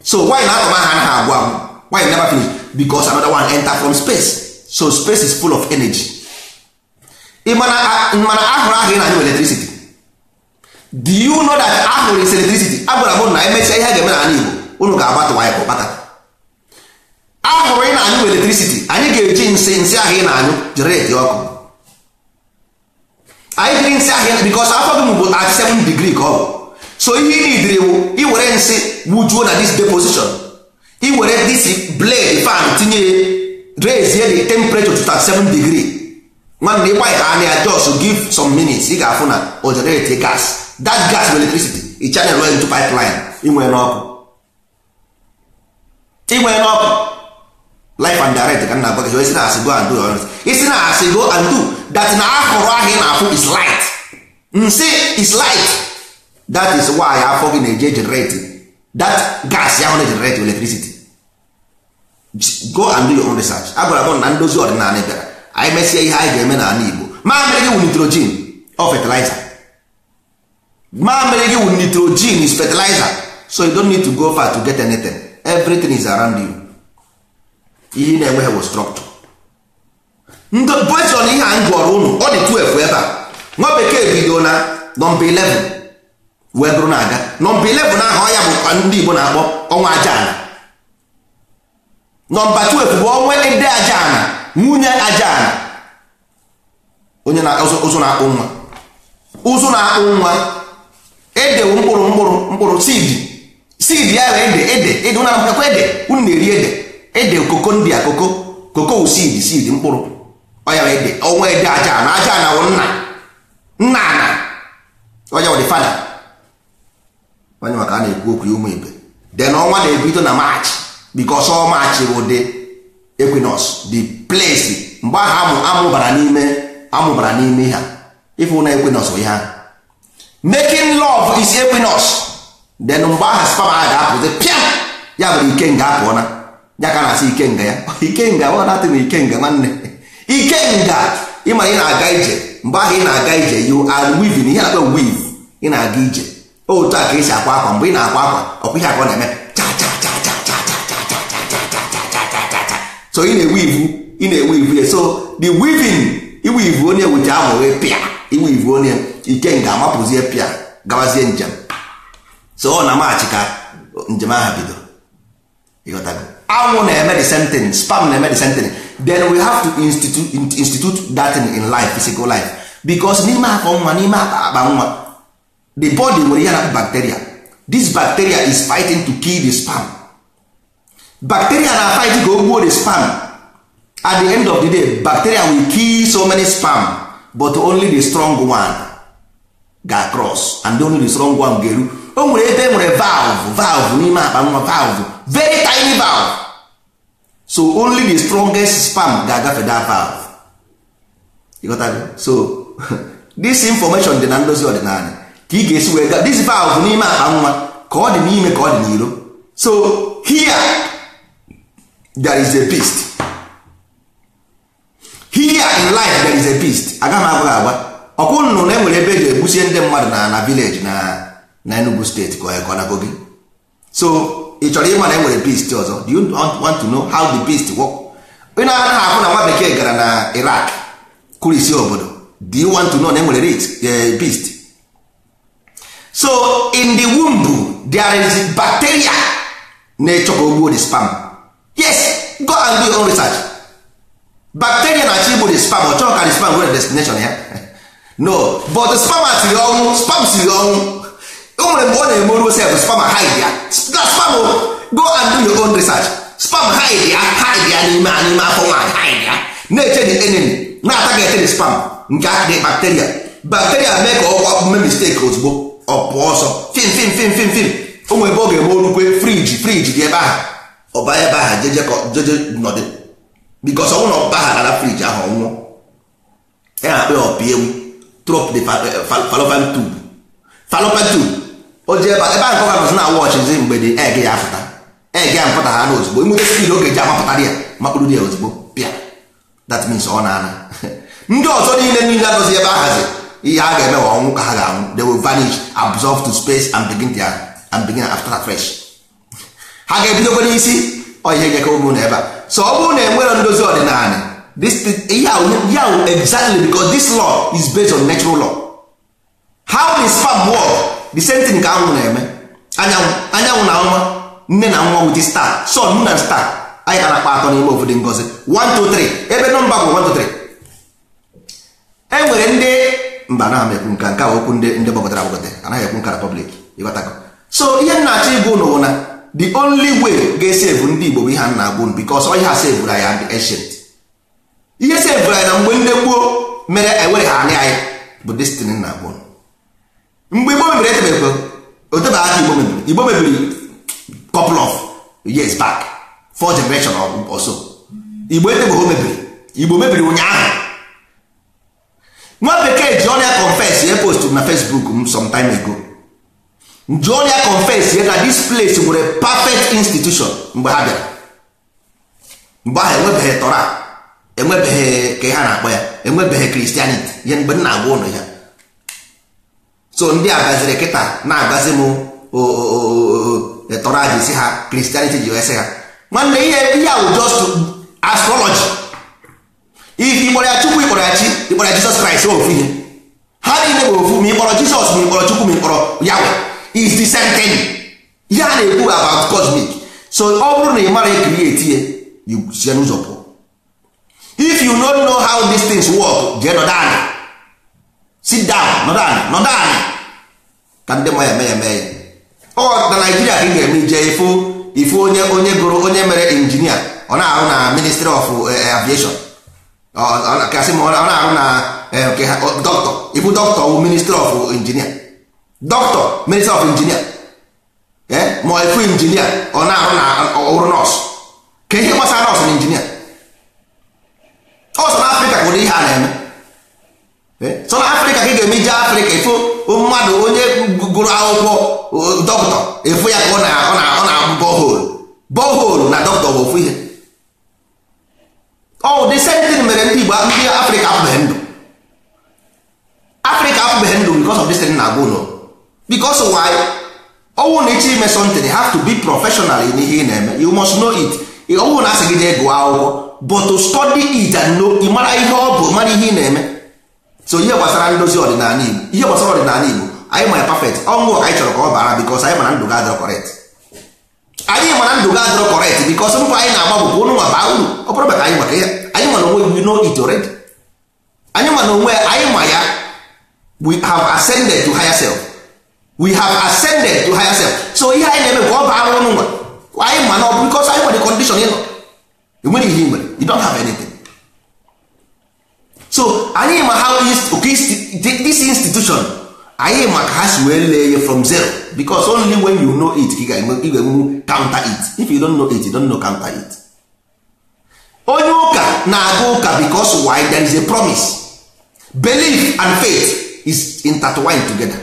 [SPEAKER 1] So why na atom ahụ anaghị agwụ agwụ? Why it never finish? Because another one enter from space. So space is full of energy. Mana ahụrụ ahụ ị na-anyụ electricity, do you know that ahụrụ is electricity? Agwara m na emechaa ihe a ga-eme n'ala Igbo unu ga-agbata waịpụ kpata. Ahụrụ ị na-anyụ electricity, anyị ga-eji nsị ahụ ị na-anyụ generate ọkụ. Anyị jiri nsị ahụ because afọ gị bụ 37 degree ka ọ bụ. So ihe ị nidiri wụ iwere nsị wujuo na this deposition, iwere this blade fan tinye raise the temperature to 37 degree. Nwanne ịgba ya anya just give some minutes, ị ga-afụ na o generate gas. That gas with electricity i channel well into pipeline. Inwe n'ọkụ life and direct ka nna gwa gị isi na asị go and do your isi na asị go and do that na akụrụ ahụ ị na-afụ is light. Nsị is light. That is why afọ gị na-eje generate that gas ya hụ na-generate electricity. Go and do your own research. Agwara m na ndozi ọdịnala bịara anyị mesie ihe anyị ga-eme n'ala Igbo. Mamịrị gị wụ nitrogen or fertilizer. Mamịrị gị wụ nitrogen is fertilizer, so you don't need to go far to get anything. Everything is around you. Ihe na-enweghị bụ structure. Based on ihe a ngwọrọ unu ọ dị 12 ebe a. Nwa bekee bido na number 11 wee bụrụ na-aga. Number 11 ahụ ọ ya bụkwa ndị Igbo na-akpọ ọnwa ajaana. Number 12 bụ ọnwa ede ajaana, nwunye ajaana. Onye na ụzụ na-akpụ nwa. Ụzụ na-akpụ nwa. Ede wụ mkpụrụ seed ya bụ ede ụna na ede unu na-eri ede koko ndị a koko wụ seed mkpụrụ ọ ya bụ ede. Ọnwa ede ajaana wụ nna onye wụ the father. Onye maka a na-ekwu okwu ụmụ ibe. Then ọnwa na-ebido na March because all March bụ the equinox, the place mgbe ahụ amụbara n'ime ha. Ifu na equinox bụ ihe ahụ. Making love is equinox. Then mgbe ahụ sperm a ga-apụzi pịam ya bụrụ ikenga apụọna. Ya ka na-asị ikenga ya ikenga ọ na-atị na ikenga nwanne. Ikenga ịma ị na-aga ije mgbe ahụ ị na-aga ije you are weaving ihe na-akpọ weave. Ị na-aga ije otu a ka esi akwa akwa mgbe ị na-akwa akwa ọkwa ihe aka ọ na-eme cha cha cha cha cha cha cha cha. So ị na-eweave ya. So the weaving iweave onye wute ahụ wee pịa iweave onye ikenga amapụzie pịa gabazie njem. So ọ na March ka njem ahụ bidoro. Ịghọtago anwụ na-eme the same thing, sperm na-eme the same thing. Then we have to institute that in life, physical life, because n'ime afọ nwa n'ime akpa nwa the body nwere ihe na bacteria. This bacteria is fighting to kill the sperm. Bacteria na fight ka o gbuo the sperm. At the end of the day bacteria will kill so many sperm, but only the strong one ga cross and only the strong one ga-eru. O nwere ebe nwere valve n'ime akpa nwa, valve very tiny valve, so only the strongest sperm ga-agafe that valve. You got that? So this information dị na ndozi ọdịnala ka ị ga-esi wee ga this valve n'ime akpa nwa ka ọ dị n'ime ka ọ dị n'iro. So here there is a beast. Here in life there is a beast. Aga m agwa ọkwụ nnụ na enwere ebe eji egbusie ndị mmadụ na village na Enugu steeti ka ọ na Kogi. So ị chọrọ ịma na enwere beast ọzọ? Do you want to know how the beast work? Ị na-anaghị afụ na nwa bekee gara na Iraq kurisi obodo. Do you want to know na enwere beast? So in the womb there is bacteria na-echọ ka o gbuo the sperm. Yes, go and do your own research. Bacteria na-achọ igbu the sperm, ọ chọrọ ka the sperm nwere destination ya. No, but the sperm siri ọnwụ. O nwere mgbe ọ na-emeruo sef sperm hide ya. Sperm go and do your own research. Sperm hide ya n'ime afọ nwaanyị hide ya. Na-eche the enemy, na-atagete the sperm nke the bacteria. Bacteria mee ka ọ mee mistake ozugbo ọ pụọ ọsọ fim. O nwere ebe ọ ga-eme orukwe friji dị ebe ahụ. Ọba ebe ahụ jeje nọdụ. Because ọ nwụrụ ọba ahụ gara friji ahụ ọnwụọ. Ya na-akpọ ya ọpị ewu trop the fallopian tube. O ji ebe ahụ ọ ga-anọzi na wọchịzi mgbe dị egg ya apụta. Egg ya mpụta ha n'ozugbo. Inwete speed oge ji amapụta ya makpụrụ ya ozugbo pịa. That means ọ na-ana. Ndị ọzọ niile anọzi ebe ahazi ihe a ga-eme wa ọnwụ ka ha ga-anwụ. They will vanish, absorb to space and begin after afresh. Ha ga-ebidokwa n'isi ọ ihe ga-eke ụmụ na ebe a. So ọ bụrụ na enwere ndozi ọdịnala exactly because this law is based on natural law. How the sperm work the same thing ka anwụ na-eme. Anyanwụ na ọnwa, nne na nwa with star, sun, moon and star. Anyị ka na-akpa atọ n'ime obodo ngozi 1 2 3 ebe nọmba bụ 1 2 3. Enwere ndị mba na ekwu nke okwu ndị gbagọtara anaghị ekwu nka na public ịghọtago. So ihe na-achọ ịgụ n'ụwa na the only way ga-esave ndị Igbo bụ ihe a na-agụ because ọ ihe a sevuru anyị the ancient. Ihe sevuru anyị na mgbe ndị gboo mere ewere ha anyị bụ destiny na-agụ. Mgbe Igbo mebiri etebekwe otebe aka Igbo mebiri couple of years back 4 generation or so. Igbo mebiri ụnyaahụ. Nwa bekee ji ọrịa confess ye post na Facebook some time ago. Ji ọrịa confess ye na this place nwere perfect institution mgbe ha bịara. Mgbe ha enwebeghị Torah, enwebeghị ka ha na-akpọ ya, enwebeghị Christianity, ihe mgbe na-agwa ụnụ ya. So ndị agaziri kịta na-agazi m Torah ji si ha, Christianity ji wee sị ha. Nwanne ihe ahụ just astrology. If ịkpọrọ ya Chukwu, ịkpọrọ ya Chi, ịkpọrọ ya Jesus Christ ofu ihe. Ha niile bụ ofu, ma ịkpọrọ Jesus, ma ịkpọrọ Chukwu, ma ịkpọrọ Yahweh, is the same thing. Ihe a na-ekwu about cosmic. So ọ bụrụ na ị mara create ya, you si n'ụzọ pụọ. If you don't know how these things work, jee nọdụ anị. Sit down, nọdụ anị. Ka ndị ma ya mee. Ọ na Nigeria ka ị ga-eme ije ifu onye gụrụ onye mere injinia, ọ na-arụ na Ministry of Aviation. Kasị ma ọ na-arụ na doctor, ibu doctor wụ Ministry of Engineer. Doctor, Ministry of Engineer. Ma ifu injinia ọ na-arụ na ọrụ nọọsụ. Ka ihe gbasara nọọsụ na injinia. Ọ sọ na Afrịka kwụrụ ihe a na-eme. Sọ na Afrịka ka ị ga-eme ije Afrịka ifu mmadụ onye gụrụ akwụkwọ dọkịta efu ya ka ọ na-abụ borehole na dọkịta bụ ofu ihe. The same thing mere ndị Igbo ndị Afrịka apụbeghị ndụ. Afrịka apụbeghị ndụ because of this thing na-agụ ụlọ. Because why? Ọwụ na ịchọ ime something, you have to be professional in ihe ị na-eme. You must know it. Ọwụ na asị gị jee gụọ akwụkwọ, but to study it and know, ị mara ihe ọ bụ, mara ihe ị na-eme. So ihe gbasara ndozi ọdịnala Igbo, ihe gbasara ọdịnala Igbo, anyị ma perfect. Ọnwụ ka anyị chọrọ ka ọ bara because anyị mana ndụ ga-adịrọ correct. Anyị mana ndụ ga-adịrọ correct because mbọ anyị na-agba bụ ụnụ nwa baa uru. Ọ bụrụ maka anyị maka ya, anyị mana onwe we know it already. Anyị mana onwe anyị ma ya, we have ascended to higher self. We have ascended to higher self. So ihe anyị na-eme ka ọ baa ụnụ nwa. Anyị mana ọ because anyị nwere condition ịnọ. Enwere ihe nwere, you don't have anything. So anyị ma how this institution anyị ma ka ha si wee lee from zero because only when you know it ị ga-enwu counter it. If you don't know it, you don't know counter it. Onye ụka na-aga ụka because why? There is a promise. Belief and faith is intertwined together.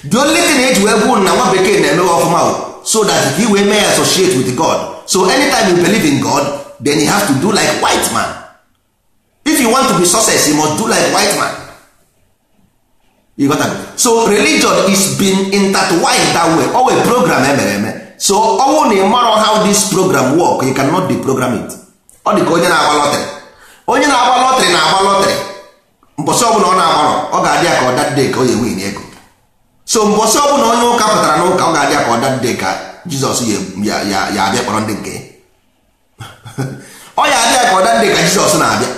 [SPEAKER 1] The only thing eji wee bụ na nwa bekee na-eme ọfụma so that he will may associate with God. So anytime you believe in God, then you have to do like white man. If you want to be success, you must do like white man. You got that? So religion is being intertwined that way. Or a program so only matter how this program work, you cannot deprogram it. Ọ dị ka onye na-agba lọtrị. Onye na-agba lọtrị na-agba lọtrị. Mbọsị ọbụla ọ na-agbalọ, ọ ga-adị ka ọ dadị ka o ya win ego. So mbọsị ọbụla onye ụka pụtara n'ụka, ọ ga-adị ka ọ dadị ka Jizọs ya abịa kpọrọ ndị nke. Ọ ya adị ka ọ dadị ka Jizọs na-abịa.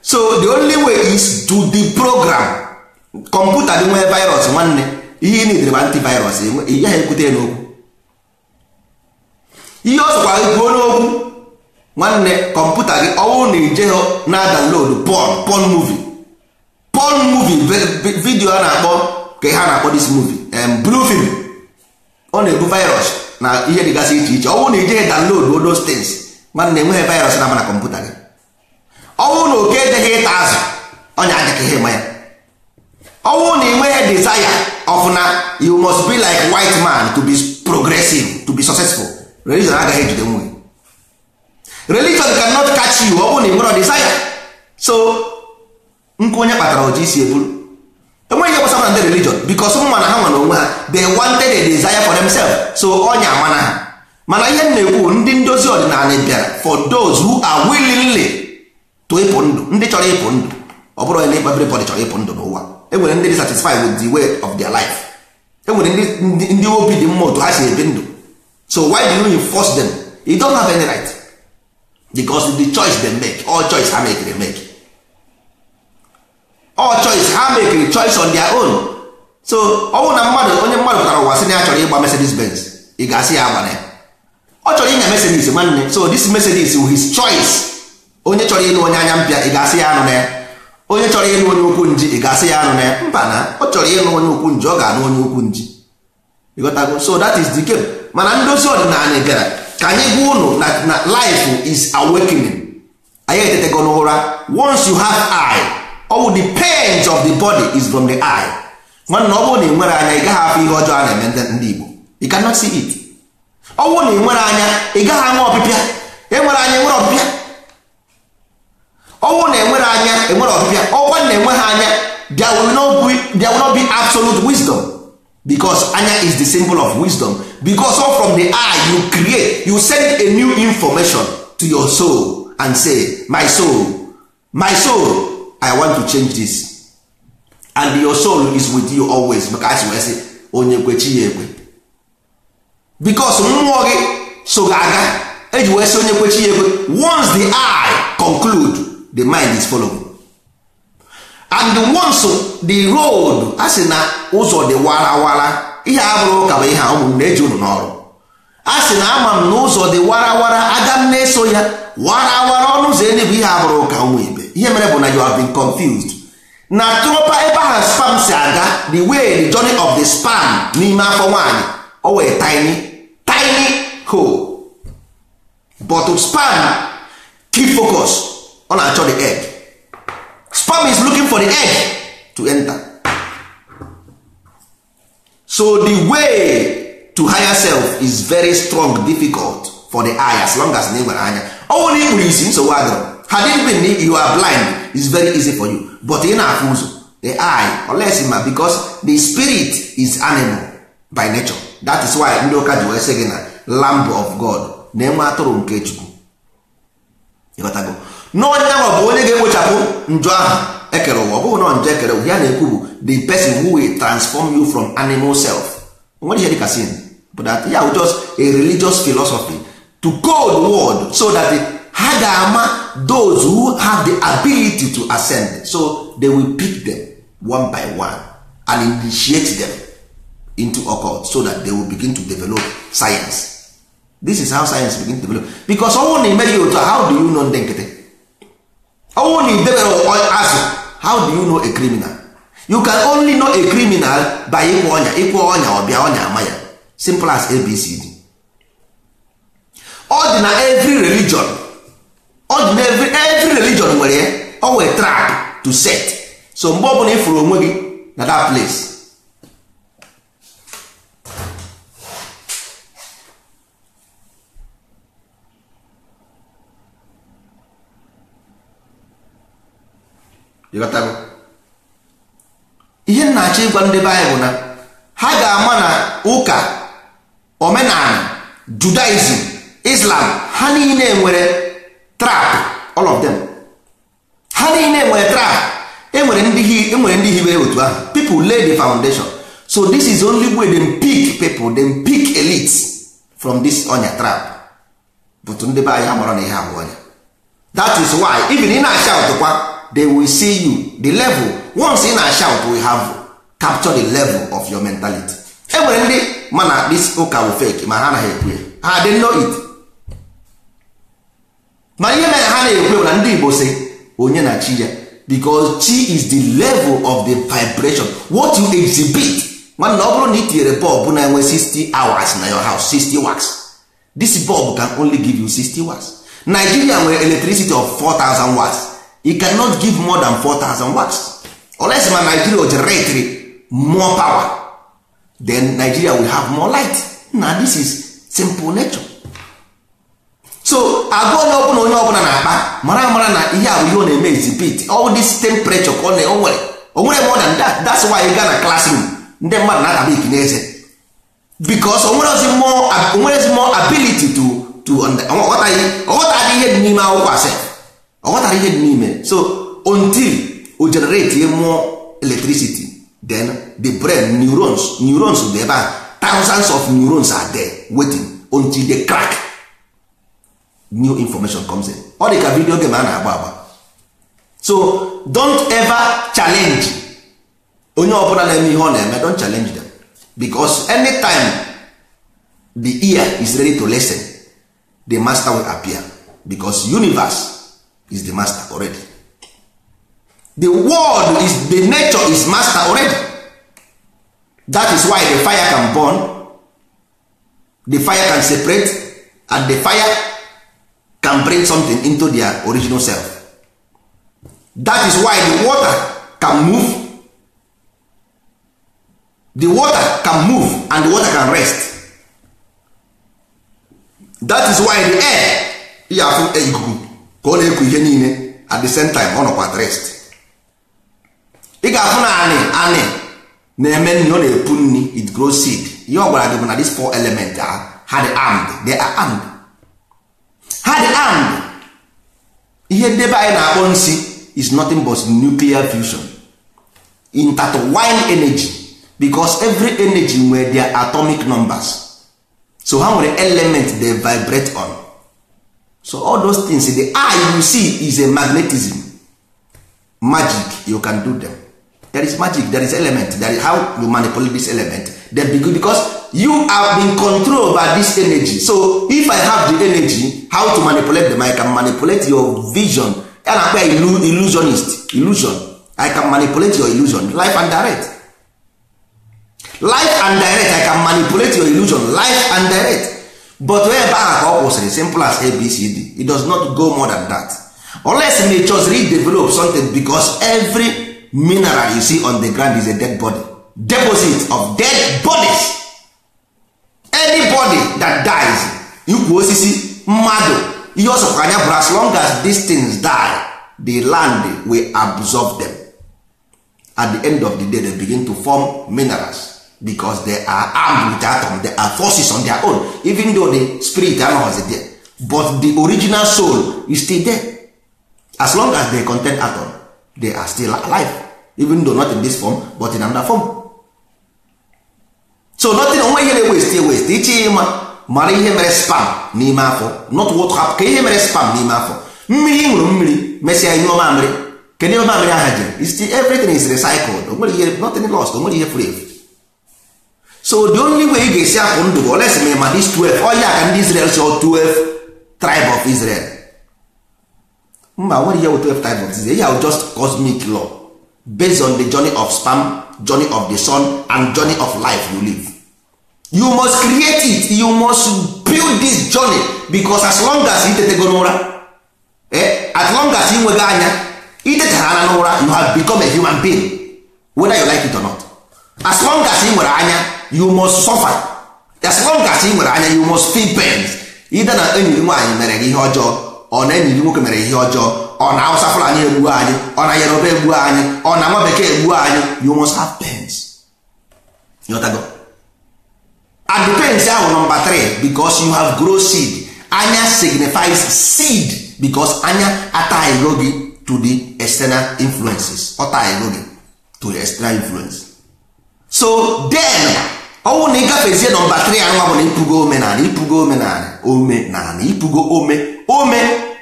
[SPEAKER 1] So the only way is to deprogram. Kọmputa dị nwee virus nwanne, ihe niile bụ antivirus, ị gaghị ekwute n'okwu. Ihe ọsọkwa ego n'okwu nwanne kọmputa gị ọwụ na ije na download porn movie video a na-akpọ ka ha na-akpọ this movie blue film, ọ na-ebu virus na ihe dịgasị iche iche. Ọwụ na ije download all those things nwanne enweghị virus na-aba na kọmputa gị. Ọwụ na oke ejeghị ịta azụ ọnya adịka ihe ma ya. Ọwụ na enweghị desire of na you must be like white man to be progressive, to be successful. Religion agaghị ejide nwe. Religion cannot catch you. Ọ bụ na enwere desire. So nkwu onye kpatara oji isi eburu, enweghị ihe gbasara ndị religion because ụmụ na ha nwa na onwe ha, they wanted a desire for themselves. So ọnya mana ha. Mana ihe na-ekwu ndị ndozi ọdịnala bịara for those who are willingly to ịpụ ndụ, ndị chọrọ ịpụ ndụ. Ọ bụrụ na everybody chọrọ ịpụ ndụ n'ụwa. Enwere ndị dissatisfied with the way of their life. enwere ndị obi dị mma otu ha si ebi ndụ. So why do you force them? You don't have any right, because the choice they make, all choice ha make, they make all choice ha make choice on their own. So ọ bụrụ na onye mmadụ pụtara ụwa sị na ya chọrọ ịgba Mercedes Benz, ị ga-asị ya agba na ya. Ọ chọrọ ịnya Mercedes nwanne, so this Mercedes is his choice. Onye chọrọ ịnụ onye anya mpịa, ị ga-asị ya anụ na ya. Onye chọrọ ịnụ onye ukwu nji, ị ga-asị ya anụ na ya. Mba na ọ chọrọ ịnụ onye ukwu nji, ọ ga-anụ onye ukwu nji. Ịghọtago? So that is the game. Mana ndozi ọdịnala bịara ka anyị gwa ụnụ na life is awakening. Anyị etetego n'ụra. Once you have eye, all the pains of the body is from the eye. Nwanne ọ bụrụ na ị nwere anya, ị gaghị afụ ihe ọjọọ a na-eme ndị Igbo. You cannot see it. Ọ bụrụ na ị nwere anya, ị gaghị anwe ọpịpịa. Enwere anya, enwere ọpịpịa. Ọ bụrụ na enwere anya, enwere ọpịpịa. Ọkwa na enweghị anya, there will not be absolute wisdom. Because anya is the symbol of wisdom. Because all from the eye you create, you send a new information to your soul and say, my soul, I want to change this. And your soul is with you always. Because you say, onye kwe chi ya ekwe. Because mmụọ gị so ga-aga eji wee sị onye kwe chi ya ekwe. Once the eye conclude, the mind is following. And once the road a sị na ụzọ dị warawara, ihe abụrụ ka bụ ihe ụmụ na-eji unu n'ọrụ. A sị na ama m na ụzọ dị warawara, aga m na-eso ya warawara, ọnụ ụzọ enyi bụ ihe abụrụ ka ụmụ ibe. Ihe mere bụ na you have been confused. Na trọpa ebe ahụ spam si aga, the way the journey of the spam n'ime afọ nwaanyị, o wee tiny hole. But spam keep focus, ọ na-achọ the egg. Sperm is looking for the egg to enter. So the way to higher self is very strong, difficult for the eye, as long as you nwere anya. Only if you see, so had it been you are blind, it's very easy for you. But in our the eye, unless because the spirit is animal by nature. That is why ndị ụka ji wee sị gị na lamb of God na-enwe atụrụ nke Chukwu. Ịghọtago? N'onye ahụ bụ onye ga-enwechapụ njọ ahụ ekere ụwa. Ọ bụghị na njọ ekere ụwa, ya na-ekwu bụ the person who will transform you from animal self. Nwere ihe dịka sin, but that yeah, just a religious philosophy to code the word so that ha ga-ama those who have the ability to ascend, so they will pick them one by one and initiate them into occult so that they will begin to develop science. This is how science begins to develop. Because ọnwụ na ime ya otu, how do you know ndị nkịtị? Ọnwụ na idebere azụ, how do you know a criminal? You can only know a criminal by ịkwụ ọnya ọbịa ọnya ama ya. Simple as ABCD. Ọ dị na every religion, ọ dị na every religion nwere ọ wee trap to set. So mgbe ọbụla ịfụrụ onwe gị na that place, ihe nna-achọ ịgwa ndị Baịbụl na ha ga-ama na ụka, omenala, Judaism, Islam, ha niile nwere trap. All of them, ha niile nwere trap. Enwere ndị hibere otu ahụ. People lay the foundation. So this is only way they pick people, they pick elites from this onya trap. But ndị be anyị ha mara na ihe abụ onya. That is why even in a shout kwa, they will see you the level. Once in a shout, we have captured the level of your mentality. Enwere ndị mana this ụka will fake, ma ha na-ekwu ya, ha they know it. Ma ihe mere ha na-ekwu na ndị Igbo sị onye na chi ya, because chi is the level of the vibration, what you exhibit. Nwanne ọ bụrụ na itinyere bulb na-enwe 60 hours na your house, 60 watts, this bulb can only give you 60 watts. Nigeria nwere electricity of 4,000 watts. It cannot give more than 4,000 watts. Unless Nigeria will generate more power, then Nigeria will have more light. Now this is simple nature. So agụ onye ọbụla na-akpa mara na ihe ahụ ihe ọ na-eme exhibit all this temperature ka o nwere more than that. That's why you got a classroom ndị mmadụ na-ataba iki n'eze, because o nwere more ability to ọghọtara ihe dị n'ime akwụkwọ asị, ọghọtara ihe dị n'ime. So until o generate more electricity then the brain neurons dị ebe a, thousands of neurons are there waiting until they crack, new information comes in. Ọ dị ka video game a na-agba agba. So don't ever challenge onye ọbụla na-eme ihe ọ na-eme. Don't challenge them, because anytime the ear is ready to listen, the master will appear, because universe is the master already. The world is, the nature is master already. That is why the fire can burn, the fire can separate, and the fire can bring something into their original self. That is why the water can move, the water can move, and the water can rest. That is why the air, ya afụ ikuku ka ọ na-eku ihe niile at the same time ọ nọkwa at rest. Ị ga-afụ na anị na-eme nri, ọ na-epu nri, it grows seed. Ihe ọ gwara gị bụ na these 4 elements had armed, they are armed, had armed. Ihe ndebe anyị na-akpọ nsi is nothing but nuclear fusion, intertwined energy, because every energy nwere their atomic numbers. So how many elements they vibrate on? So all those things, the eye you see is a magnetism. Magic, you can do them. There is magic, there is element, there is how you manipulate this element. Then because you have been controlled by this energy. So if I have the energy, how to manipulate them? I can manipulate your vision. And I'm an illusionist. Illusion. I can manipulate your illusion. Life and direct. Life and direct, I can manipulate your illusion. Life and direct. But where back opposite, simple as ABCD. It does not go more than that. Unless nature redevelop something, because every mineral you see on the ground is a dead body. Deposit of dead bodies. Anybody that dies, you osisi mmadụ, you also can, as long as these things die, the land will absorb them. At the end of the day, they begin to form minerals, because they are armed with atoms, they are forces on their own, even though the spirit was there, but the original soul is still there. As long as they contain atom, they are still alive, even though not in this form, but in another form. So nothing onwe ihe na-waste iche ịma mara ihe mere spam n'ime afọ, not what happen, ka ihe mere spam n'ime afọ. Mmiri ṅụrụ mmiri mesịa ihe ọma mmiri, kedu ihe ọma mmiri aha je? Everything is recycled, onwere ihe, nothing lost, onwere ihe furu efu. So the only way ị ga-esi apụ ndụ bụ olesi ma ma this 12, ọ ya ka ndị Israel so 12 tribe of Israel. Mba, nwere ihe 12 tribe of Israel, ihe just cosmic law based on the journey of sperm, journey of the sun, and journey of life you live. You must create it, you must build this journey, because as long as itetego n'ụra, as long as ị nweghị anya itetara n'ụra, you have become a human being, whether you like it or not. As long as ị nwere anya, you must suffer. As long as ị nwere anya, you must feel pains. Either na enyi gị nwaanyị mere gị ihe ọjọọ, ọ na enyi gị nwoke mere ihe ọjọọ, ọ na Hausa Fulani egbu anyị, ọ na Yoruba egbu anyị, ọ na nwa bekee egbu anyị, you must have pains. Yotago. And the pains are number 3, because you have grown seed. Anya signifies seed, because anya ataghịgo gị to the external influences. Ọtaghịgo gị to the external influence. So then ọwụ na ịgafezie number 3 anwa bụ na ipugo omenala, ipugo omenala, omenala, ipugo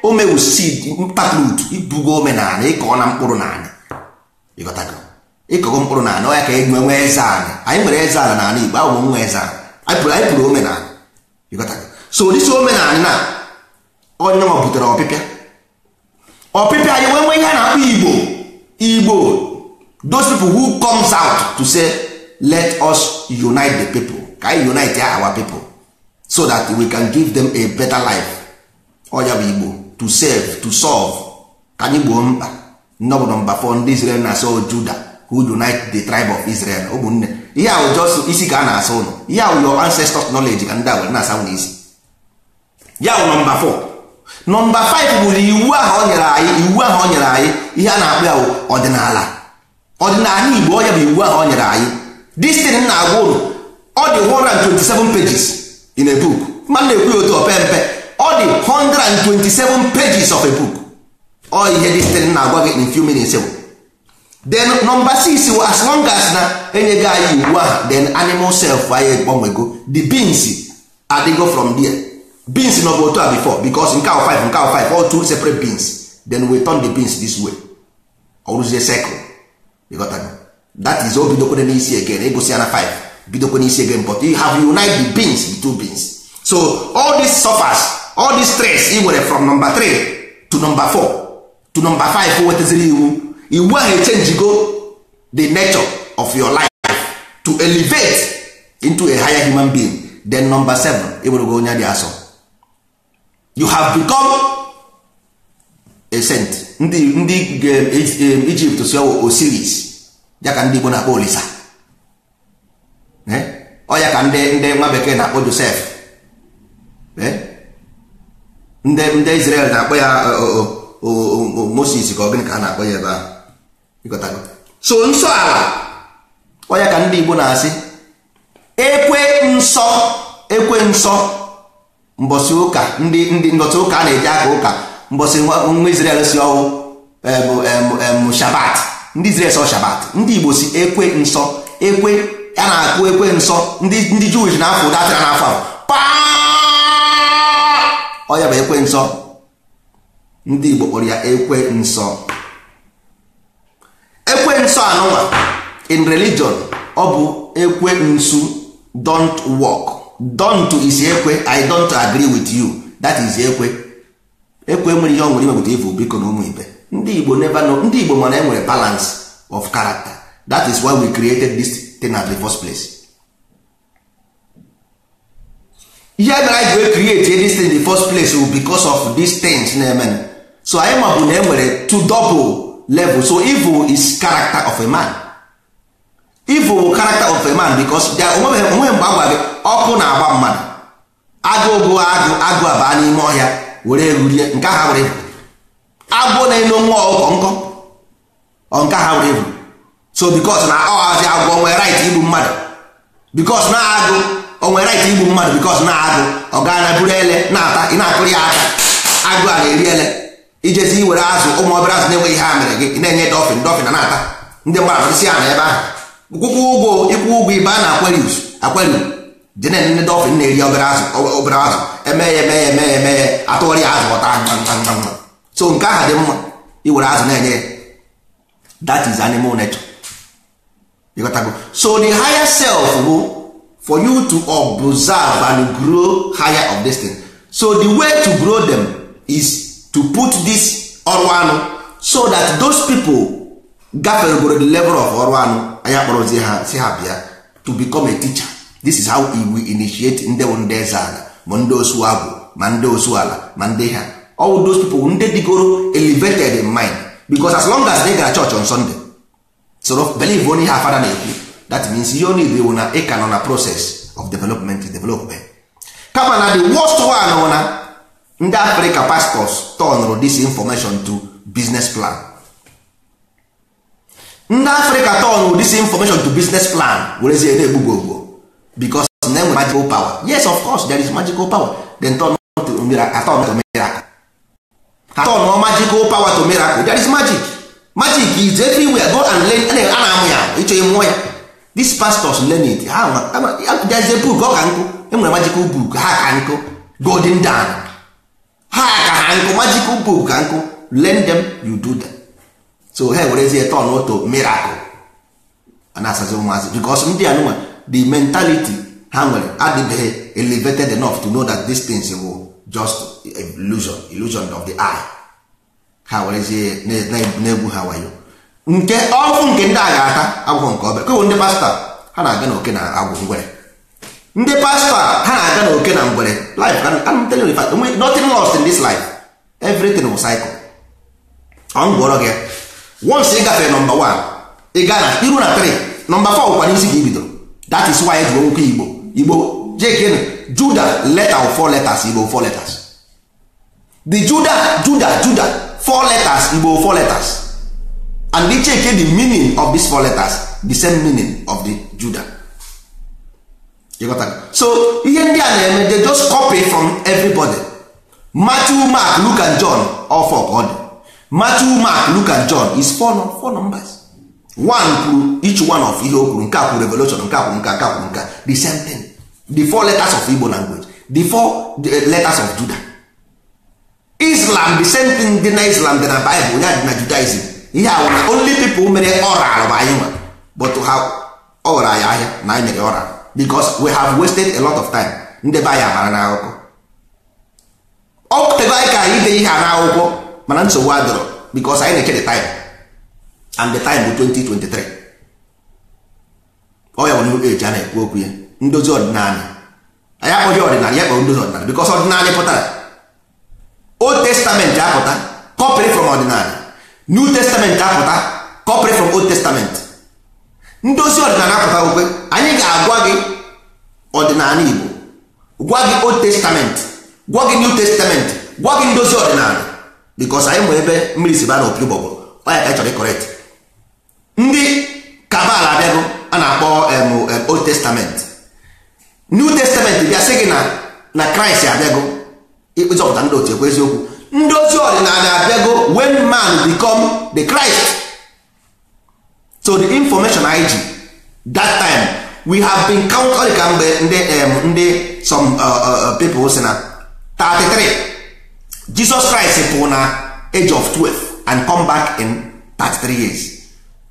[SPEAKER 1] ome wu seed, taproot, ipugo omenala, ịkọ na mkpụrụ n'ala. Ịghọtago? Ịkọgo mkpụrụ n'ala, ọ ya ka enwe eze ala. Anyị nwere eze ala n'ala Igbo, ahụ nwe eze ala. Anyị pụrụ omenala. Ịghọtago? So this omenala na onye nwa butere ọpịpịa. Ọpịpịa anyị nwe ihe a na-akpọ Igbo. Those people who comes out to say, let us unite the people. Can I unite our people so that we can give them a better life? Oya bụ Igbo, to save, to solve. Ka anyị gboo mkpa. Number 4, ndị Israel na-asọ Judah, who unite the tribe of Israel. Ụmụnne, ihe ahụ just isi ka a na-asọ ụnụ. Ihe ahụ your ancestors knowledge ka ndị a were na-asa ụnụ isi. Ya bụ number 4. Number 5 bụ iwu ahụ o nyere anyị, ihe a na-akpọ ya ọdịnala. Ọdịnala Igbo, onye bụ iwu ahụ o nyere anyị. This thing na-agwa ụlọ, ọ dị 127 pages in a book. Mmadụ na-ekwu ya otu opempe, ọ dị 127 pages of a book. Ọ ihe this thing na-agwa gị in few minutes. then number 6 wụ as long as na enyego anyị iwu ahụ then animal self anyị gbanwego the beans adịgo from there. Beans nọ bụ otu a before because nke ahụ 5 nke ahụ 5 all two separate beans, then we turn the beans this way ọrụzie circle. You got that? That is all bidokwe n'isi again, egosi ya na 5 bidokwe n'isi again, but you have unite the beans, the two beans. So all this suffers, all this stress i were from number 3 to number 4 to number 5 wetaziri iwu ahụ change go the nature of your life to elevate into a higher human being. Then number 7 i were go onye dị asọ, you have become a saint. Ndị Egypt si Osiris, ya ka ndị Igbo na-akpọ Olisa, ọ ya ka ndị nwa bekee na-akpọ Joseph, ndị Israel na-akpọ ya Moses ka ọ gịnị ka a na-akpọ ya ebe ahụ. So nsọ ala ọ ya ka ndị Igbo na-asị ekwe nsọ mbọsị ụka. Ndị ndọtị ụka a na-eji aka ụka mbọsị nwa Israel si ọwụ Shabat, ndị Israel sọ Shabat, ndị Igbo si ekwe nsọ. Ekwe a na-akụ ekwe nsọ, ndị Jewish na-afụ datara n'afọ ọ ya bụ ekwe nsọ. Ndị Igbo kpọrọ ya ekwe nsọ. Ekwe nsọ anụnwa in religion ọ bụ ekwe nsu, don't work. Don't is ekwe, I don't agree with you, that is ekwe. Ekwe nwere ihe ọ nwere imepụta ivu biko na ụmụ ibe. Ndị Igbo never know. Ndị Igbo mana enwere balance of character, that is why we created this thing at the first place. Ihe mere anyị ji create this thing in the first place because of these things na-eme. So anyị ma bụ na enwere two double level. So evil is character of a man. Evil character of a man because onwe mgbe agwa gị ọkụ na-agba mmadụ, agụ abaa n'ime ọhịa were erurie, nke ha were agụ na-eno nwa ọkụkọ nkọ nke ha were ebu. So because na ọhazi agụ onwe right igbu mmadụ, because na agụ onwe right igbu mmadụ, because na agụ ọ gaa na buru ele na-ata, ị na-akụrụ ya aka, agụ a na-eri ele. Ijezi were azụ ụmụ obere azụ na-enweghị ihe ha mere gị, ị na-enye dọfin na na-ata. Ndị mmadụ isi a na ebe ahụ ịkwụ ụgwọ ibe a na akwarium jene ndị dọfin na-eri obere azụ eme atụọrị ya azụ ọta. So nke ahụ dị mma iwere azụ na-enye ya, that is animal nature. So the higher self bụ for you to observe and grow higher of this thing. So the way to grow them is to put this ọrụ anụ so that those people gafere the level of ọrụ anụ anya kpọrọzie ha si ha bịa to become a teacher. This is how we initiate ndị eze ala ma ndị osu agwụ ma ndị osu ala ma ndị ha, all those people ndị digoro elevated in mind, because as long as they gara church on Sunday sort of believe only ha fada na-ekwu, that means you only dey na ị ka nọ na process of development. Kama na the worst one bụ na ndị Africa pastors turnụrụ this information to business plan. Ndị Africa turnụrụ this information to business plan werezie na-egbugbo because na enwere magical power. Yes, of course there is magical power, then turn to miracle. Turn magical power to miracle. There is magic. Magic is everywhere. Go and learn. Ana amụ ya ịchọ ịmụọ ya. These pastors learn it. There is a book ọ ka nkụ, enwere magical book ha ka nkụ, golden dawn ha ka ha nkụ, magical book ka nkụ. Learn them, you do them. So ha werezie turn to miracle ana asazi ụmụazị because ndị anụnwa the mentality ha nwere adịbeghị elevated enough to know that these things will just illusion of the eye. Ha werezie na-egwu ha wayo nke ọgwụ nke ndị a ga-ata agwụgwọ nke obere. Kwewo ndị pastọ ha na-aga n'oke na agwụ ngwere, ndị pastọ ha na-aga n'oke na ngwere. Life, I'm telling you, nothing lost in this life, everything will cycle. Ọ ngwọrọ gị once ị gafere number 1 ị gaa na iru na 3, number 4 ụkwa n'isi gị bidoro. That is why eji nwoke Igbo jekenu Judah letter of 4 letters, Igbo 4 letters. The Judah 4 letters, Igbo 4 letters. And they check the meaning of these 4 letters, the same meaning of the Judah. You got that? So ihe ndị a na-eme, they just copy from everybody. Matthew, Mark, Luke and John all 4 God. Matthew, Mark, Luke and John is 4 numbers. one kwuru each one of ihe o kwuru, nke a kwuru revelation, nke a kwuru nke a kwuru nke the same thing. The 4 letters of Igbo language, the 4 letters of Judah. Islam, the same thing dị na Islam dị na Bible, ya dị na Judaism. Ihe a na only people mere oral bụ anyị nwa, but ha ọghọrọ anyị ahịa na anyị mere oral because we have wasted a lot of time. Ndị be anyị amara na akwụkwọ ọ tebe anyị ka anyị ide ihe a na akwụkwọ, mana nsogbu adịrọ because anyị na-eche the time, and the time bụ 2023. ọ ya bụ new age a na-ekwu okwu ya, ndozi ọdịnala. Anyị akpọghị ọdịnala, ya kpọrọ ndozi ọdịnala because ọdịnala pụtara Old Testament apụta copy from ọdịnala, New Testament apụta copy from Old Testament. Ndozi ọdịnala apụta okwe, anyị ga-agwa gị ọdịnala Igbo, gwa gị Old Testament, gwa gị New Testament, gwa gị ndozi ọdịnala because anyị ma ebe mmiri si ba na opi ụgbọgwụ. Ọ ya ka anyị chọrọ correct. Ndị kabal abịago a na-akpọ Old Testament, New Testament bịa sị gị na Kraịst abịago ịkpụzọpụta ndị otu ekwe eziokwu. Ndozi ọdịnala abịago when man become the Christ. So the information I ji that time we have been counted ka mgbe ndị some people sị na 33 Jesus Christ pụrụ na age of 12 and come back in 33 years.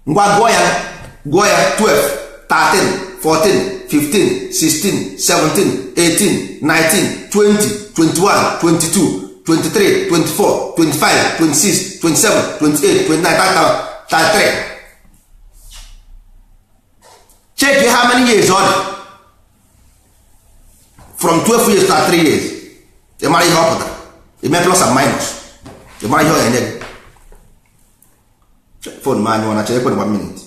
[SPEAKER 1] Ngwa gụọ ya 12 13 14 15 16 17 18 19 20 21 22 23 24 25 26 27 28 29 33. Check how many years on from 12 years to 3 years. You mara ihe ọ pụtara, ime plus and minus, you mara ihe ọ ga-enye gị. Phone ma anyụọ na chere ekwe 1 minute.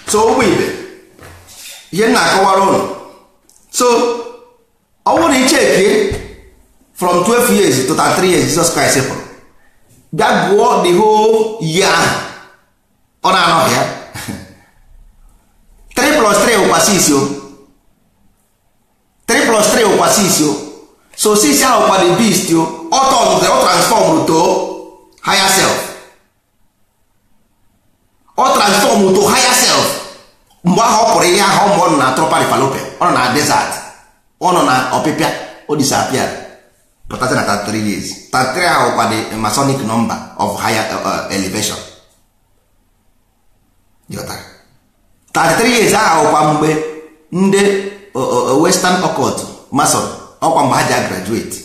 [SPEAKER 1] So ụmụ ibe ihe m na-akọwara ụlọ, so ọ bụrụ na ichekie from 12 years to 33 years Jesus Christ pụrụ bịa gụọ the whole year ahụ ọ na-anọghị ya 3 plus 3 ụkwa 6 o 3 plus 3 ụkwa 6 o. So 6 ahụ kwa the beast o, ọ transform to higher self, ọ transform to higher self. Mgbe ahụ ọ pụrụ ihe ahụ ọ na tropical fallopian, ọ nọ na desert, ọ nọ na ọpịpịa, o disappear pụtasị na 33 years. 33 ahụ kwa the Masonic number of higher elevation. 33 years ahụ kwa mgbe ndị Western occult Mason ọkwa mgbe ha ji graduate.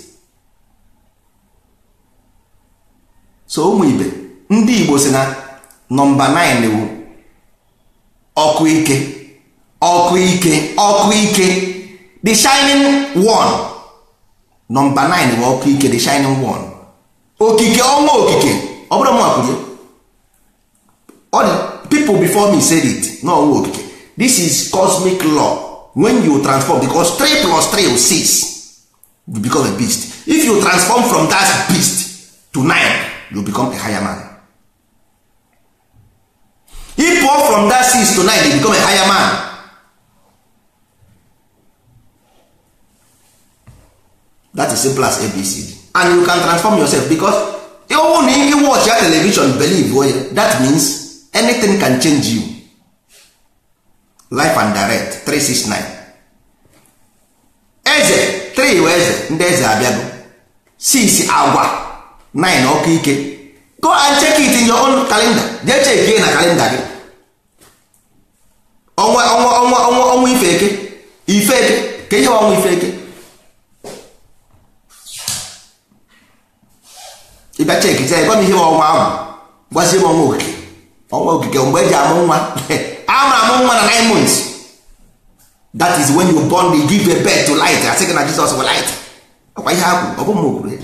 [SPEAKER 1] So ụmụ ibe ndị Igbo si na nọmba 9 ewu ọkụ ike the shining one. Nọmba 9 bụ ọkụ ike the shining one. Okike ọnwa okike, ọ bụrụ m akwụrụ all the people before me said it, no ọnwa okike. This is cosmic law. When you transform, because 3 plus 3 is 6, you become a beast. If you transform from that beast to 9, you become a higher man. If you from that 6 to 9, you become a higher man. That is simple as ABCD. And you can transform yourself because even if you watch your television, believe that means anything can change you. Life and direct 369. Eze 3 wee eze ndị eze abịago 6 agwa 9 ọkụ ike. Go and check it in your own calendar. Jee check na calendar gị. Ọnwa ife eke ka ihe ọnwa ife eke. Ịbịa check it ebe m ihe ọnwa ahụ gbazie m ọnwa okike mgbe eji amụ nwa amụrụ amụ nwa na 9 months. That is when you born, you give a birth to light. I say na Jesus will light. Ọkwa ihe akwụ ọ bụ m okwuru ya.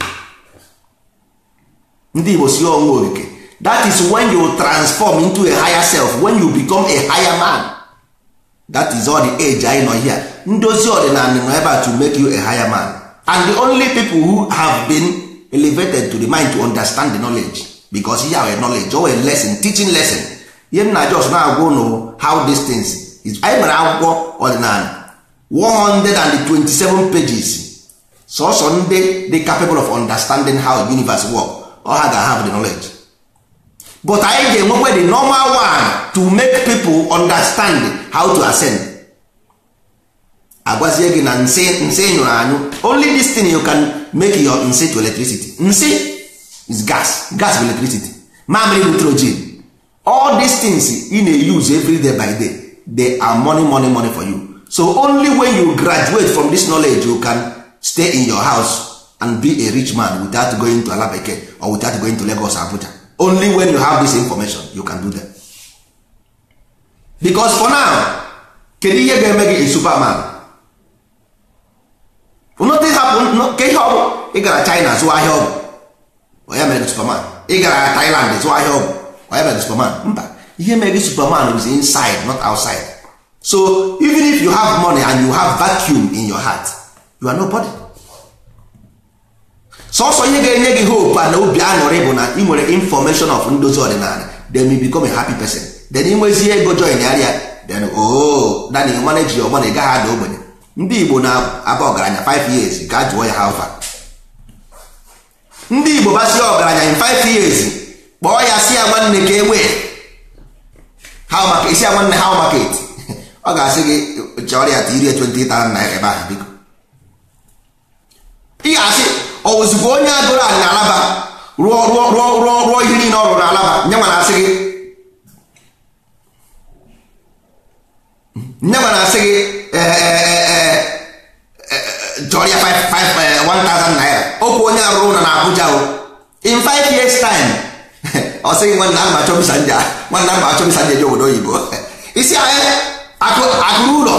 [SPEAKER 1] Ndị Igbo si ọnwa okike that is when you transform into a higher self, when you become a higher man. That is all the age anyị nọ here. Ndozi ọdịnala nọ ebe a to make you a higher man, and the only people who have been elevated to the mind to understand the knowledge, because here are knowledge or a lesson, teaching lesson. Ihe m na just na-agwa unu how these things is. Anyị nwere akwụkwọ ọdịnala 127 pages, sọsọ ndị dị capable of understanding how the universe work, or ha ga-have the knowledge. But anyị ga-enwekwe the normal one to make people understand how to ascend. Agwazie gị na nse nyụrụ anyụ, only this thing you can make your nse to electricity. Nse is gas with electricity. Mamịrị nitrogen, all these things you na-use every day by day, they are money for you. So only when you graduate from this knowledge you can stay in your house and be a rich man without going to Alabeke or without going to Lagos or Abuja. Only when you have this information you can do that. Because for now, kedu ihe ga-eme gị a Superman? Nothing happen. No, ke ihe ọbụ ị gara China zụọ ahịa ọgwụ, onye mere gị Superman. Ị gara Thailand zụọ ahịa ọgwụ, onye mere gị Superman. Mba, ihe mere gị Superman is inside, not outside. So even if you have money and you have vacuum in your heart, you are nobody. Sọsọ ihe ga-enye gị hope na obi aṅụrị bụ na ị nwere information of ndozi ọdịnala, then you become a happy person. Then ị nwezie ego join area, then then you manage your money, gaghị ada ogbenye. Ndị Igbo na-aba ọgaranya 5 years ka jụọ ya how far. Ndị Igbo basịa ọgaranya in 5 years, kpọọ ya si ya nwanne ka ewe how market, isi ya nwanne how market, ọ ga-asị gị chọrọ ya tirie 20,000 naira ebe ahụ biko. Ị ga-asị ọ ozugbo onye agụrụ anyị n'Alaba rụọ ihe niile ọrụ n'Alaba, nye nwa na-asị gị chọrọ ya 1,000 naira. Okwu onye arụrụ ụlọ na Abuja in 5 years time ọ sịghị nwanne a ma-achọbisa nje obodo oyibo. Isi anyị akụrụ ụlọ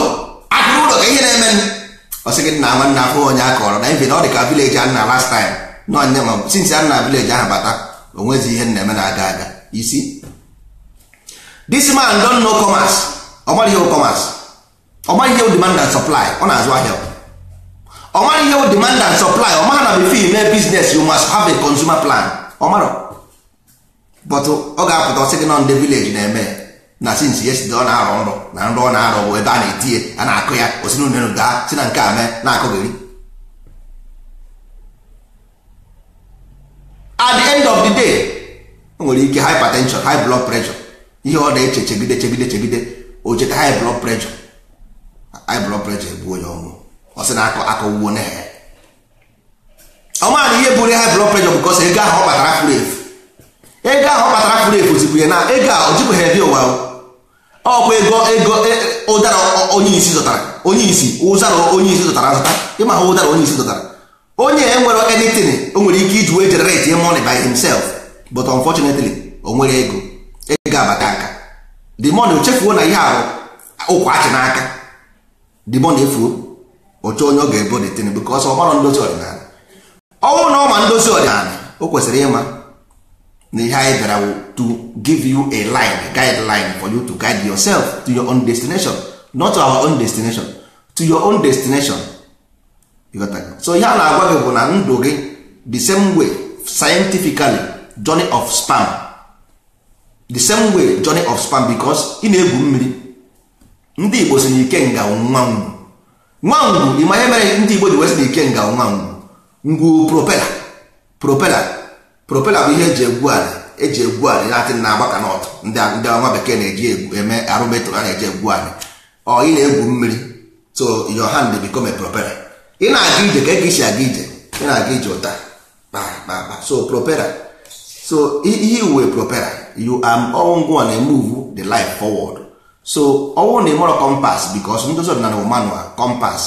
[SPEAKER 1] ka ihe na-eme, ọ sị gị na nwanne afọ onye akọrọ na ibe na ọ dị ka village a nna last time nọ nye ma since a nna village ahụ bata o nwezi ihe na-eme na-aga aga. Isi this man don't know commerce, ọ mara ihe commerce, ọ mara ihe demand and supply, ọ na-azụ ahịa. Ọ mara ihe demand and supply, ọ mara na before you make business you must have a consumer plan, ọ mara. But ọ ga-apụta ọ sị gị nọ ndị village na-eme na since yesterday ọ na-arụ nrụ na nrụ ọ na-arụ bụ ebe a na-etinye a na-akụ ya osi n'unenu gaa si na nke a mee na-akụgheri. At the end of the day o nwere ike hypertension, high blood pressure, ihe ọ na-eche chegide o cheta high blood pressure egbuo ya ọnwụ. Ọ sị na akọwuo na ya ọ maara ihe bụrụ high blood pressure because ego ahụ ọ kpatara furu efu zikwu ya na ego a o jibụghị ebi ụwa. Ọkwa ego ụdara onye isi zụtara azụta. Ịma ha ụdara onye isi zụtara, onye enwere anything o nwere ike iji wee generate money by himself, but unfortunately o nwere ego abata aka the money o chefuo na ihe arụ ụkwa achị n'aka, the money efuo oche onye ọ ga-ebo the thing because ọ mara ndozi ọdịnala. Ọnwụ na ọma ndozi ọdịnala o kwesịrị ịma na ihe anyị bịara to give you a guideline for you to guide yourself to your own destination, not to our own destination, to your own destination. So ihe a na-agwa gị bụ na ndụ gị the same way scientifically journey of sperm, the same way journey of sperm, because ị na-egwu mmiri. Ndị Igbo si na ike nga nwa ngwu ịma ihe mere ndị Igbo ji wee si na ike nga nwa ngwu propela bụ ihe eji egwu ala na-atị na agbaka n'ọtụ ndị ọnwa bekee na-eji eme arụmetụrụ a na-eji egwu ala. Ọ ị na-egwu mmiri, so your hand become a propeller. Ị na-aga ije ka isi aga ije, ị na-aga ije ụta so propeller. So ihe uwe propeller, you am ngwa na-emove the life forward. So ọwụ na enwere compass because ndozi ọdịnala bụ manual compass.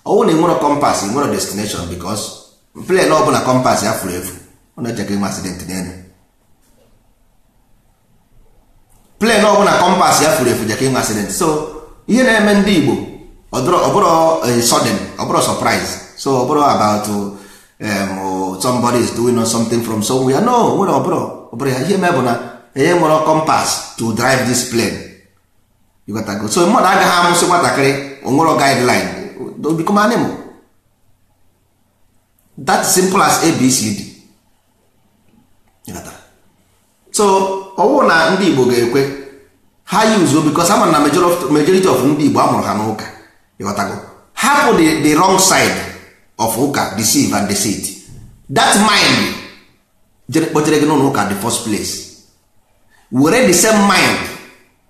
[SPEAKER 1] Ọwụ na enwere compass enwere destination because plane ọ bụla compass ya furu efu ọ na-echeke inwe accident n'elu. Plane ọ bụla compass ya furu efu jeke inwe accident. So ihe na-eme ndị Igbo ọ bụrụ sudden, ọ bụrụ surprise. So ọ bụrụ about somebody is doing something from somewhere. No, nwere ọ bụrụ ọ bụrụ ya ihe mee bụ na enye nwere compass to drive this plane. You got to go. So mmadụ agaghị amụsị nwatakịrị onwere guideline don't become animal. That simple as ABCD. So ọwụ na ndị Igbo ga-ekwe ha use because ama na majority of ndị Igbo amụrụ ha n'ụka. You got to go. Hapụ the wrong side of ụka, deceive and deceit. That mind kpọtere gị n'ụka the first place. Were the same mind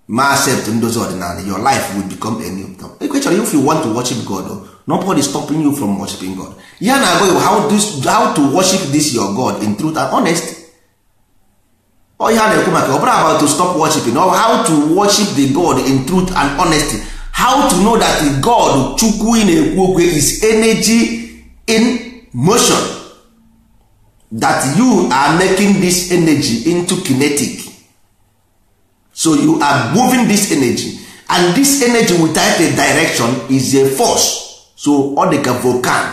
[SPEAKER 1] ma accept ndozi ọdịnala, your life will become a new thing. Actually, if you want to worship God, nobody is stopping you from worshiping God. Ya na agwa how to worship this your God in truth and honesty. Ọ ya na-ekwu maka ọ bụrụ about to stop worshiping, or how to worship the God in truth and honesty. How to know that the God Chukwu na-ekwu okwu is energy in motion, that you are making this energy into kinetic. So you are moving this energy, and this energy without a direction is a force. So ọ dịka volcan,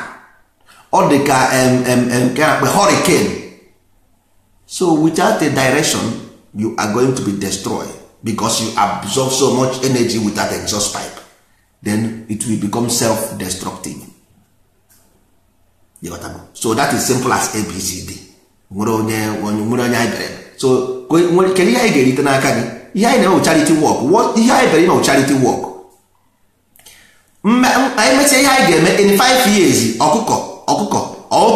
[SPEAKER 1] ọ dịka hurricane. So without a direction you are going to be destroyed because you absorb so much energy without exhaust pipe. Then it will become self-destructive. So that is simple as ABCD. Nwere onye anyị bere. So kedu ihe anyị ga-erite n'aka gị? Ihe anyị na-eme charity work. Ihe anyị bere ime charity work. Anyị mechaa ihe anyị ga-eme in 5 years, ọkụkọ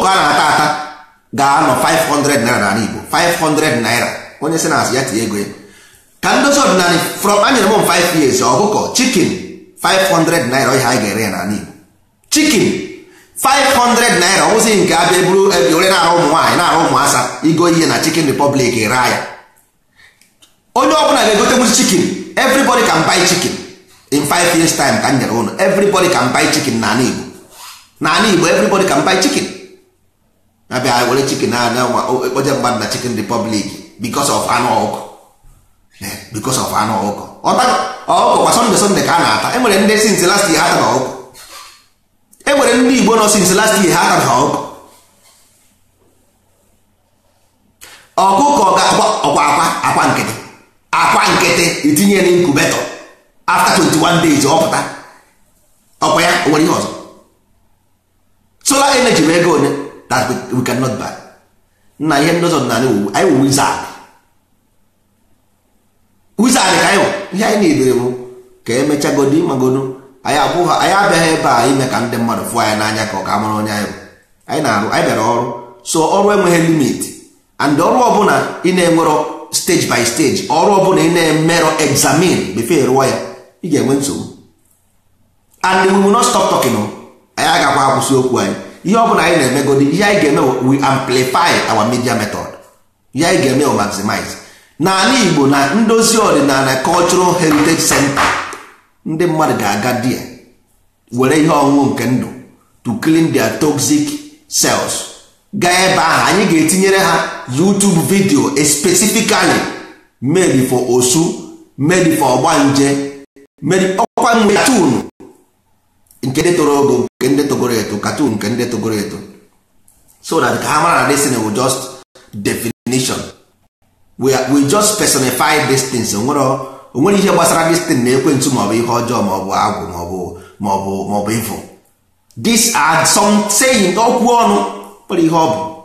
[SPEAKER 1] a na-ata ata ga-anọ 500 naira n'ala Igbo. 500 naira. Onye sị na asị ya tinye ego ya. Ka ndozi ọdịnala from anyere m 5 years, ọkụkọ chicken 500 naira ihe anyị ga-ere ya n'ala Igbo. Chicken 500 naira. Ọ bụzi nke abịa eburu ore na-arụ ụmụ nwaanyị na-arụ ụmụasa igo ihe na Chicken Republic ere ya. Onye ọbụla ga-egote chicken. Everybody can buy chicken in 5 years time. Ka nyere ụnụ everybody can buy chicken n'ala Igbo. N'ala Igbo everybody can buy chicken. Abịa were chicken na ekpoje mmadụ na Chicken Republic because of anụ ọkụkọ. Because of anụ ọkụkọ. Ọkụkọ kwa Sunday ka a na-ata. Enwere ndị since last year ha tara ọkụkọ. Enwere ndị Igbo nọ since last year ha tara ọkụkọ. Ọkụkọ ga-akwa akwa nkịtị. Akwa nkịtị itinye n'incubator. After 21 days ọ pụta. Ọkwa ya nwere ihe ọzọ. Solar energy bụ ego one that we cannot buy. Nna ihe ndị ọzọ dị n'ala Igbo anyị wụ wizard. Wizard ka anyị wụ. Ihe anyị na-edere bụ ka emechagodi magodo anyị abịaghị ebe a ime ka ndị mmadụ fụọ anyị n'anya ka ọ ka mara onye anyị bụ. Anyị na-arụ, anyị bịara ọrụ. So ọrụ enweghị limit, and ọrụ ọbụla ị na-enwero stage by stage, ọrụ ọbụla ị na-emerọ examine before rụọ ya, ị ga-enwe nsogbu. And we will not stop talking. Anyị agakwa akwụsị okwu anyị. Ihe ọbụla anyị na-emegodi, ihe anyị ga-eme we amplify our media method. Ihe anyị ga-eme o maximize. N'ala Igbo na ndozi ọdịnala cultural heritage center, ndị mmadụ ga-aga dia were ihe ọṅụṅụ nke ndụ to clean their toxic cells. Gaa ebe ahụ anyị ga-etinyere ha YouTube video specifically made for Osu, made for Ogbanje, made ọkwa nwe cartoon nke ndị toro ogo, nke ndị togoro eto, cartoon nke ndị togoro eto, so that ka ha mara na this thing will just definition. We just personify these things. Onwere ihe gbasara this thing na ekwentị maọbụ ihe ọjọọ maọbụ agwụ maọbụ ifo. These are some saying okwu ọnụ kpere ihe ọ bụ.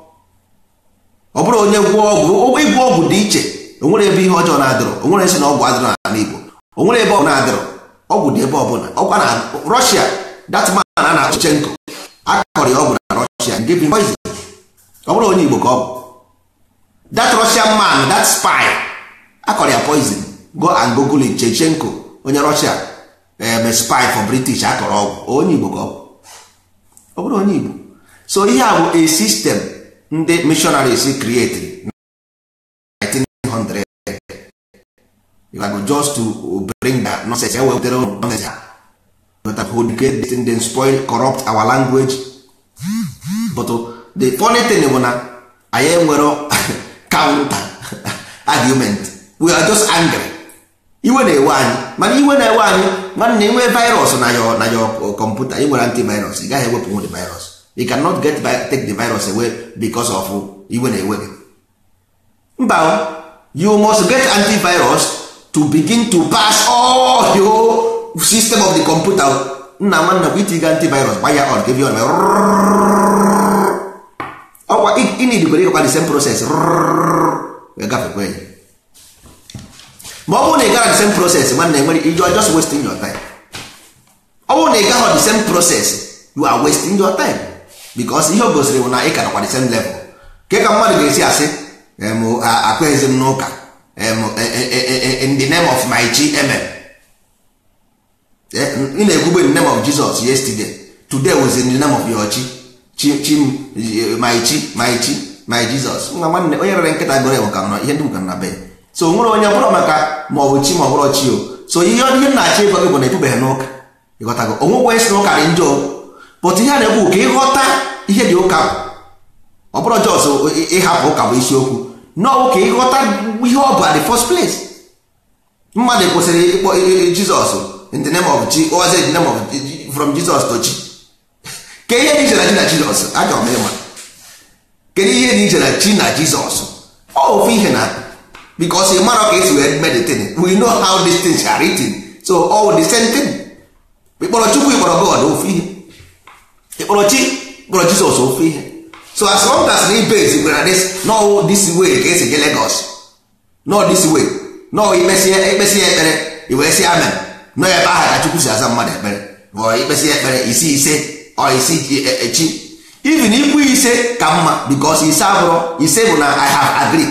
[SPEAKER 1] Ọ bụrụ onye gwụọ ọgwụ, ịgwọ ọgwụ dị iche. Onwere ebe ihe ọjọọ na-adịrọ, onwere esi na ọgwụ adịrọ n'ala Igbo. Onwere ebe ọ na-adịrọ, ọgwụ dị ebe ọbụla. Ọkwa na Russia, that man a na-achụ Chenko, akọrọ ya ọgwụ na Russia and give him poison. Ọ bụrụ onye Igbo ka ọ bụ. That Russian man, that spy, akọrọ ya poison. Go and Google it. Chechenko, onye Russia, spy for British, akọrọ ọgwụ. Onye Igbo ka ọ bụrụ onye Igbo. So ihe a bụ a system ndị missionaries created 1900. You can go just to bring that nonsense. Nonsense. But hold then spoil, corrupt our language. But the funny thing is na anyị nwere counter argument. We are just angry. Iwe na-ewe anyị, mana iwe na-ewe anyị mana na-enwe virus na your computer. Ị nwere antivirus, ị gaghị ewepụ the virus. You cannot take the virus away because of iwe na-ewe gị. mba, you must get antivirus to begin to pass all your system of the computer. Nna nwanna kwa itiga antivirus gbaya on give you ọkwa inidibere ịkwa the same process gafekwe ma ọ bụrụ na ị gara the same process nwanne nwere you are just wasting your time. Ọ bụrụ na ị gaghị the same process you are wasting your time because ihe o gosiri bụ na ị ka nọkwa the same level. Ke ka mmadụ ga-esi asị akweghịzi m n'ụka in the name of my GMM. Ị na-ekwugbe in the name of Jesus yesterday, today was in the name of your my Jesus. Nwanne onye rere nkịta goro ewu ka nọ ihe ndị ụka na be. So nwere onye bụrụ maka ma ọ bụ chi ma ọ bụrụ chi o. So ihe na-achọ ịgwa gị bụ na ekwubeghị n'ụka. Ịghọtago onwekwe esi n'ụka dị njọ, but ihe a na-ekwu ka ịghọta ihe dị ụka. Ọ bụrụ jọs ịhapụ ụka bụ isiokwu n'ọwụ ka ịghọta ihe ọ bụ at the first place. Mmadụ kwesịrị ịkpọ Jizọs in the name of G, or in the name of from Jesus to Chi. Ke ihe dị iche na Chi na Jizọs achọrọ m ịma. Kedu ihe dị iche na Chi na Jizọs? Ofu ihe na because ị mara ka esi wee meditate, we know how these things are written, so all the same thing. Ịkpọrọ Chukwu ịkpọrọ God ofu ihe, ịkpọrọ Chi ịkpọrọ Jizọs ofu ihe. So as long as we base were this, no this way ka esi je Lagos, no this way, no ikpesi ekpere iwe si amen, no ebe ahụ ka Chukwu si aza mmadụ ekpere, or ikpesi ekpere isi ise or isi chi. Even ikwu ise ka mma because ise abụrụ ise bụ na I have agreed.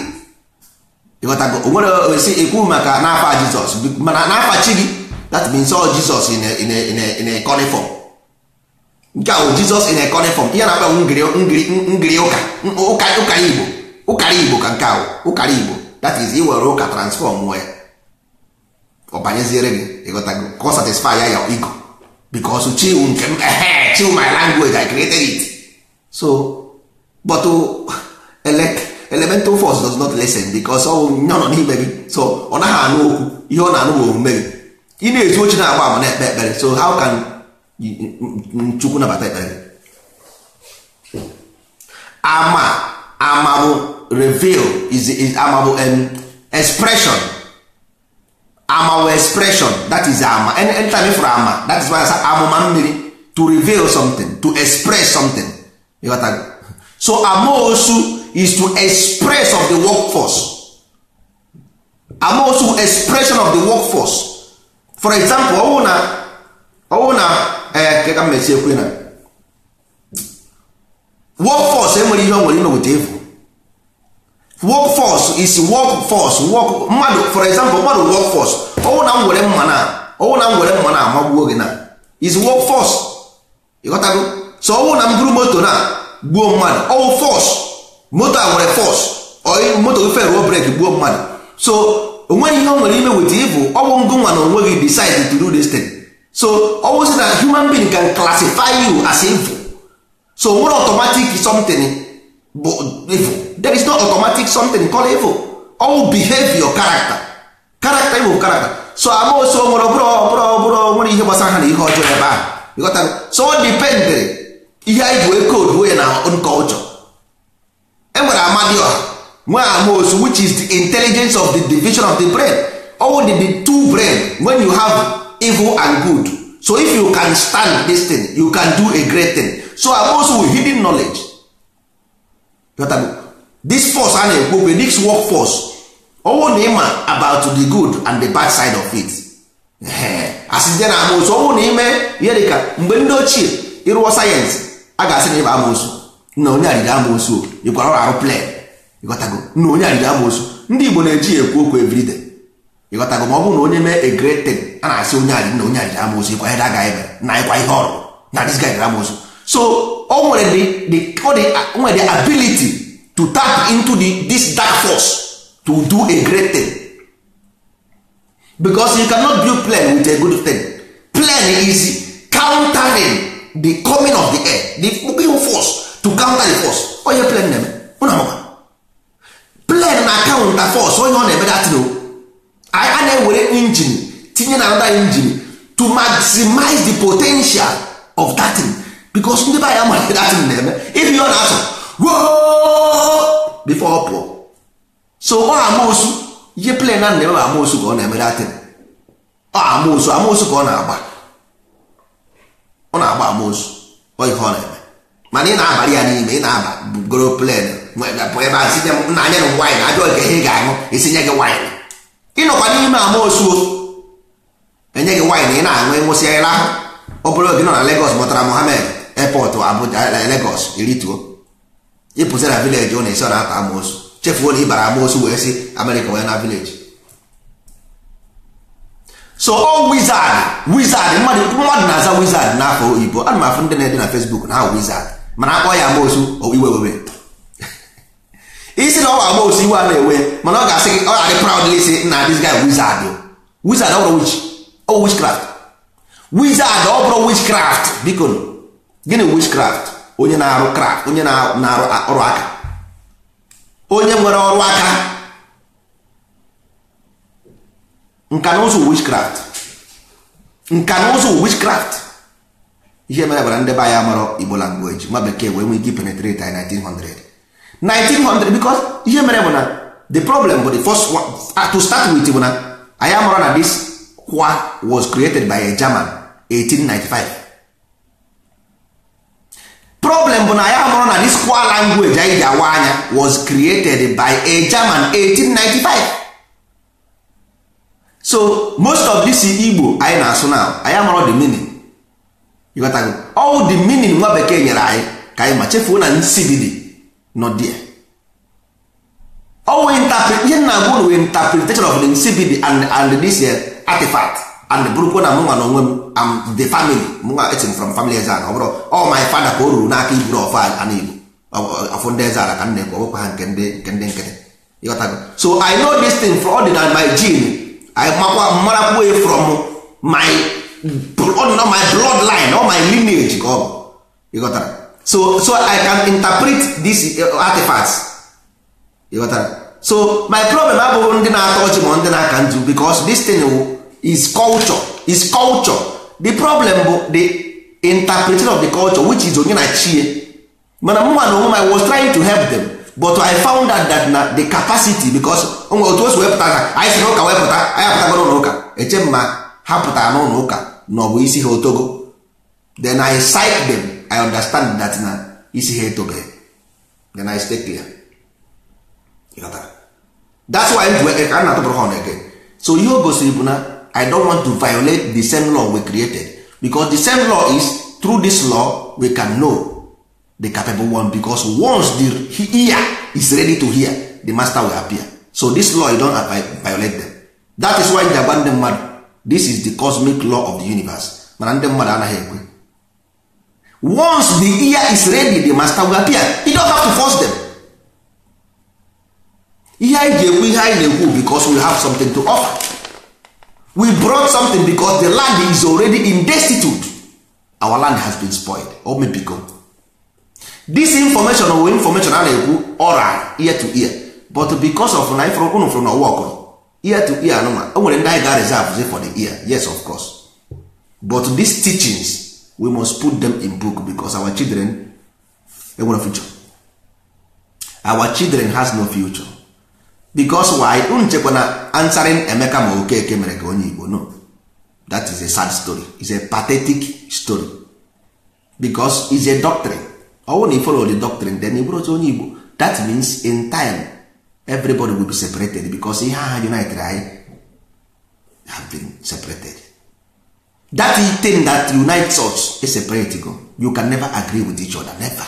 [SPEAKER 1] Ịghọtago onwere esi ekwu maka n'afa Jizọs mana n'afa chi gị, that means all Jesus in a cuneiform. Nke a bụ Jesus in a cuneiform. Ihe na-akpa ngiri ụkara Igbo ka nke ahụ ụkara Igbo, that is iwere ụka transform wee ọ banyeziere gị. Ịghọtago ka ọ satisfy ya your ego because chiwu nke m chiwu my language I created it. So but elemental force does not listen because ọ nọ n'ime gị, so ọ naghị anụ okwu, ihe ọ na-anụ bụ omume gị. Ị na-ezu ochi na-agba ama na-ekpe ekpere, so how can Chukwu nabata ekpere? Ama bụ reveal is ama bụ expression. Ama bụ expression, that is ama. Anytime for ama, that is why I say amụma mmiri, to reveal something, to express something. You got that? So amosu is to express of the workforce. Amosu expression of the workforce. For example, keka mmesi ekwe na workforce enwere ihe nwere ime with evil. Workforce is workforce mmadụ. For example, mmadụ workforce ọwụ na m were mma na amagbuo gị na is workforce. Ịghọtago? So ọwụ na m buru moto na gbuo mmadụ ọwụ force. Moto a nwere force, or moto ife ruo breki gbuo mmadụ. So onweghị ihe o nwere ime with evil. Ọwụ ngụ nwa na onwe gị decide to do this thing. So always that human being can classify you as evil. So what automatic something evil? There is no automatic something called evil. All behavior, character evil character. So I'm also nwere ihe gbasara ha na ihe ọjọọ ebe ahụ. You got that? So depend ihe anyị bụ code wey na own culture. Enwere Amadioha nwere Amosu, which is the intelligence of the division of the brain. All the two brain when you have evil and good. So if you can stand this thing, you can do a great thing. So I'm also with hidden knowledge. This force and a this workforce only about the good and the bad side of it. As then I'm also only Yerika mgbe ndị ochie ịrụọ sayensị a ga-asị na ịba amosu na onye arịrị amosu you can arụ plan. You got to go. No onye arịrị amosu ndị Igbo na-eji ekwu okwu everyday. You got to go. Ma ọ bụ na onye mee a great thing a na-asị onye arịrị na onye arịrị amosu ịkwa ihe daga ebe na ịkwa ihe ọrụ na this guy arịrị amosu. So o nwere the ability to tap into this dark force to do a great thing. Because you cannot build plane with a good thing. Plane is countering the coming of the air, the force to counter the force. Oh, you plane them. Plane na counter force. Oh, you want to that no. I were engine, tinye na another engine to maximize the potential of that thing. Because never am that thing them. If you are not whoa before pour. so ọ amoosu ihe plen na na-eme amoosu ka ọ na-emere atịn ọ amoosu ka ọ na-agba amoosu ọ ihe ọ na-eme mana ị na-abalị ya n'ime ị na-aba goro plen ebe a site nna anya na waịn ajọ nke ihe ị ga-aṅụ esinye gị waịn ịnọkwa n'ime amoosu enye gị waịn ị na-aṅụ ịṅụsịa ịra ahụ ọ bụrụ oge nọ na Lagos mụtara Mohammed airport Abuja Lagos irituo ịpụzi na vileji ọ na-esi ọ na-ata amoosu chefuo na ịbara amoosu wee si Amerịka wee na vileji so ọ wizard mmadụ na-aza wizard n'afọ oyibo ana m afụ ndị na-ede na Facebook na ha wizard mana akpọ ya amoosu iwe wewe isi na ọ amoosu iwe a na-ewe mana ọ ga-asị gị ọ adị proudly si na this guy wizard ọ bụrụ witchcraft wizard ọ bụrụ witchcraft biko gịnị witchcraft onye na-arụ craft onye na-arụ ọrụ aka onye nwere ọrụ aka nka na ụzụ witchcraft ihe mere gwara ndị be anyị amarọ Igbo language nwa bekee wee nwee ike penetrate anyị 1900 because ihe mere bụ na the problem bụ the first one to start with bụ na anyị amarọ na this kwa was created by a German 1895 problem bụ na anyị amarọ na this kwa language anyị ji awa anya was created by a German 1895 so most of this Igbo anyị na-asụ now anyị amarọ the meaning ịghọtago all the meaning nwa bekee nyere anyị ka anyị ma chefuo na nsibidi nọ there all ihe na-agwa ụlọ interpretation of the nsibidi and this artifact and bụrụkwa na mụnwa na onwe m am the family mụnwa etin from family Ezara ọ bụrụ all my father ka o ruru n'aka iburu ọfa ana Igbo afọ ndị Ezara ka m na-ekwu ọgwụkwa ha nke ndị nkịtị ịghọtago so I know this thing from ordinary my gene I mara way from my bloodline or my lineage ka ọ bụ ịghọtara so I can interpret these artifacts ịghọtara so my problem abụghị ndị na-atọ ọchị ma ndị na-aka nju because this thing is culture the problem bụ the interpretation of the culture which is onye na chie mana mụnwa na onwe I was trying to help them but I found out that na the capacity because onwe otu osi wepụta anyị si n'ụka wepụta anyị apụtago n'ụlọ ụka eche m ma ha pụtara n'ụlọ ụka na ọ bụ isi ha otogo then I cite them I understand that na isi ha etobe then I stay clear that's why ka na atụpụrụ ha again so ihe o gosiri bụ na I don't want to violate the same law we created because the same law is through this law we can know the capable one because once the ear is ready to hear the master will appear so this law you don't violate them that is why they abandon mmadụ this is the cosmic law of the universe mana ndị mmadụ anaghị ekwe once the ear is ready the master will appear you don't have to force them ihe anyị ji ekwu ihe anyị na-ekwu because we have something to offer we brought something because the land is already in destitute our land has been spoiled or may become this information or information a na-ekwu oral ear to ear but because of na unu from ụwa ọkụrụ ear to ear anụma o nwere ndị anyị ga reserve for the ear yes of course but these teachings we must put them in book because our children enwere future our children has no future because why unchekwa na answering Emeka ma Okeke mere ka onye Igbo no that is a sad story it's a pathetic story because it's a doctrine when you follow the doctrine then you brought onye Igbo that means in time everybody will be separated because ihe ha united have been separated that thing that unites us is separate go you can never agree with each other never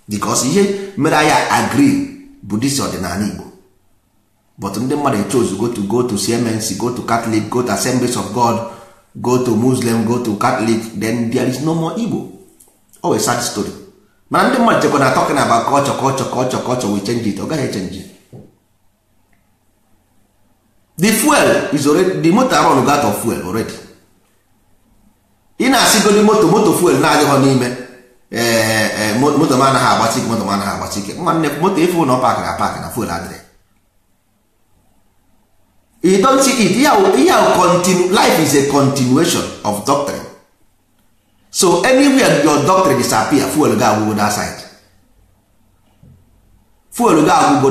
[SPEAKER 1] because ihe mere anyị agree bụ this ọdịnala Igbo but ndị mmadụ chose go to CMNC go to Catholic go to Assemblies of God go to Muslim go to Catholic then there is no more Igbo always sad story mana ndị mmadụ chekwa na talking about culture we change it ọ gaghị change it the fuel is already the motor run out of fuel already ị na-asịgodi moto fuel na-adịghọ n'ime moto ma anaghị agbatị ike moto ma anaghị agbatị ike nwanne moto efu na ọpak na pak na fuel adịrị you don't see it continue life is a continuation of doctrine so anywhere your doctrine disappear fuel ga agwụgo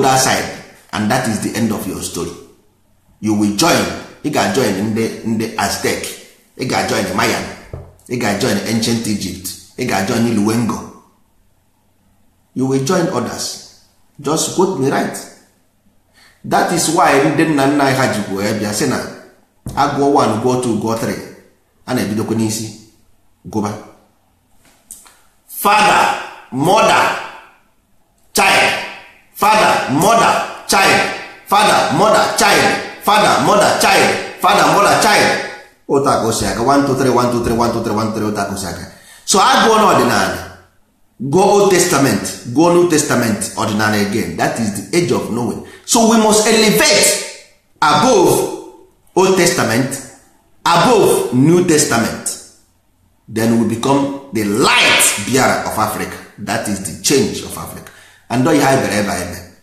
[SPEAKER 1] that side and that is the end of your story. You will join, ị ga-join ndị Aztec, ị ga-join Mayan, ị ga-join ancient Egypt, ị ga-join Luengo, you will join others. Just quote me right. That is why ndị nna nna anyị ha jikwa bịa sị na agụọ 1 gụọ 2 gụọ 3 a na-ebidokwa n'isi gụba father mother child, father mother child, father mother child, father mother child, father mother child. Otakosi aka 1 2 3 1 2 3 1 2 3 1 3 otakosi aka. So agụọ n'ọdịnala, go Old Testament, go New Testament ordinary again. That is the age of knowing. So we must elevate above Old Testament, above New Testament. Then we become the light bearer of Africa. That is the change of Africa. And don't you have ever.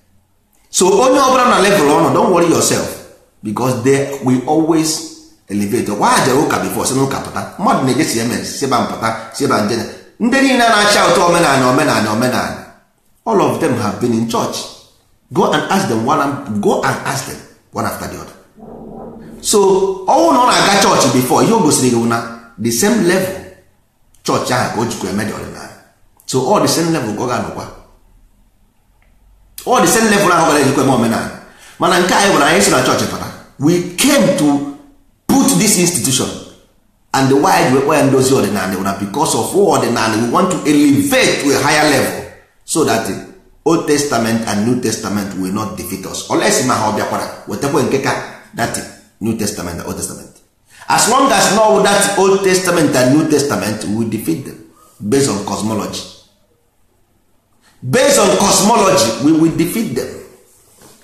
[SPEAKER 1] So only over on a level on, don't worry yourself, because they will always elevate. Why are ụka before? Sị n'ụka pụta. Mmadụ na-eje Siemens, Seba mpata, Seba njene. Ndị niile na-acha ụtọ omenala. All of them have been in church. Go and ask them one after the other. So all nọ na-aga church before, ihe o gosiri gị na the same level church ahụ ka o jikwa eme dị ọdịnala. So all the same level ka ọ ga-anọkwa. All the same level ahụ gara ejikwa eme omenala. Mana nke anyị bụ na anyị si na church pụta. We came to put this institution and the why we were ndozi ọdịnala because of ọdịnala we want to elevate to a higher level so that the Old Testament and New Testament will not defeat us. Unless ma ha bịakwara wetakwa nke ka that New Testament and Old Testament. As long as now that Old Testament and New Testament will defeat them based on cosmology. Based on cosmology, we will defeat them.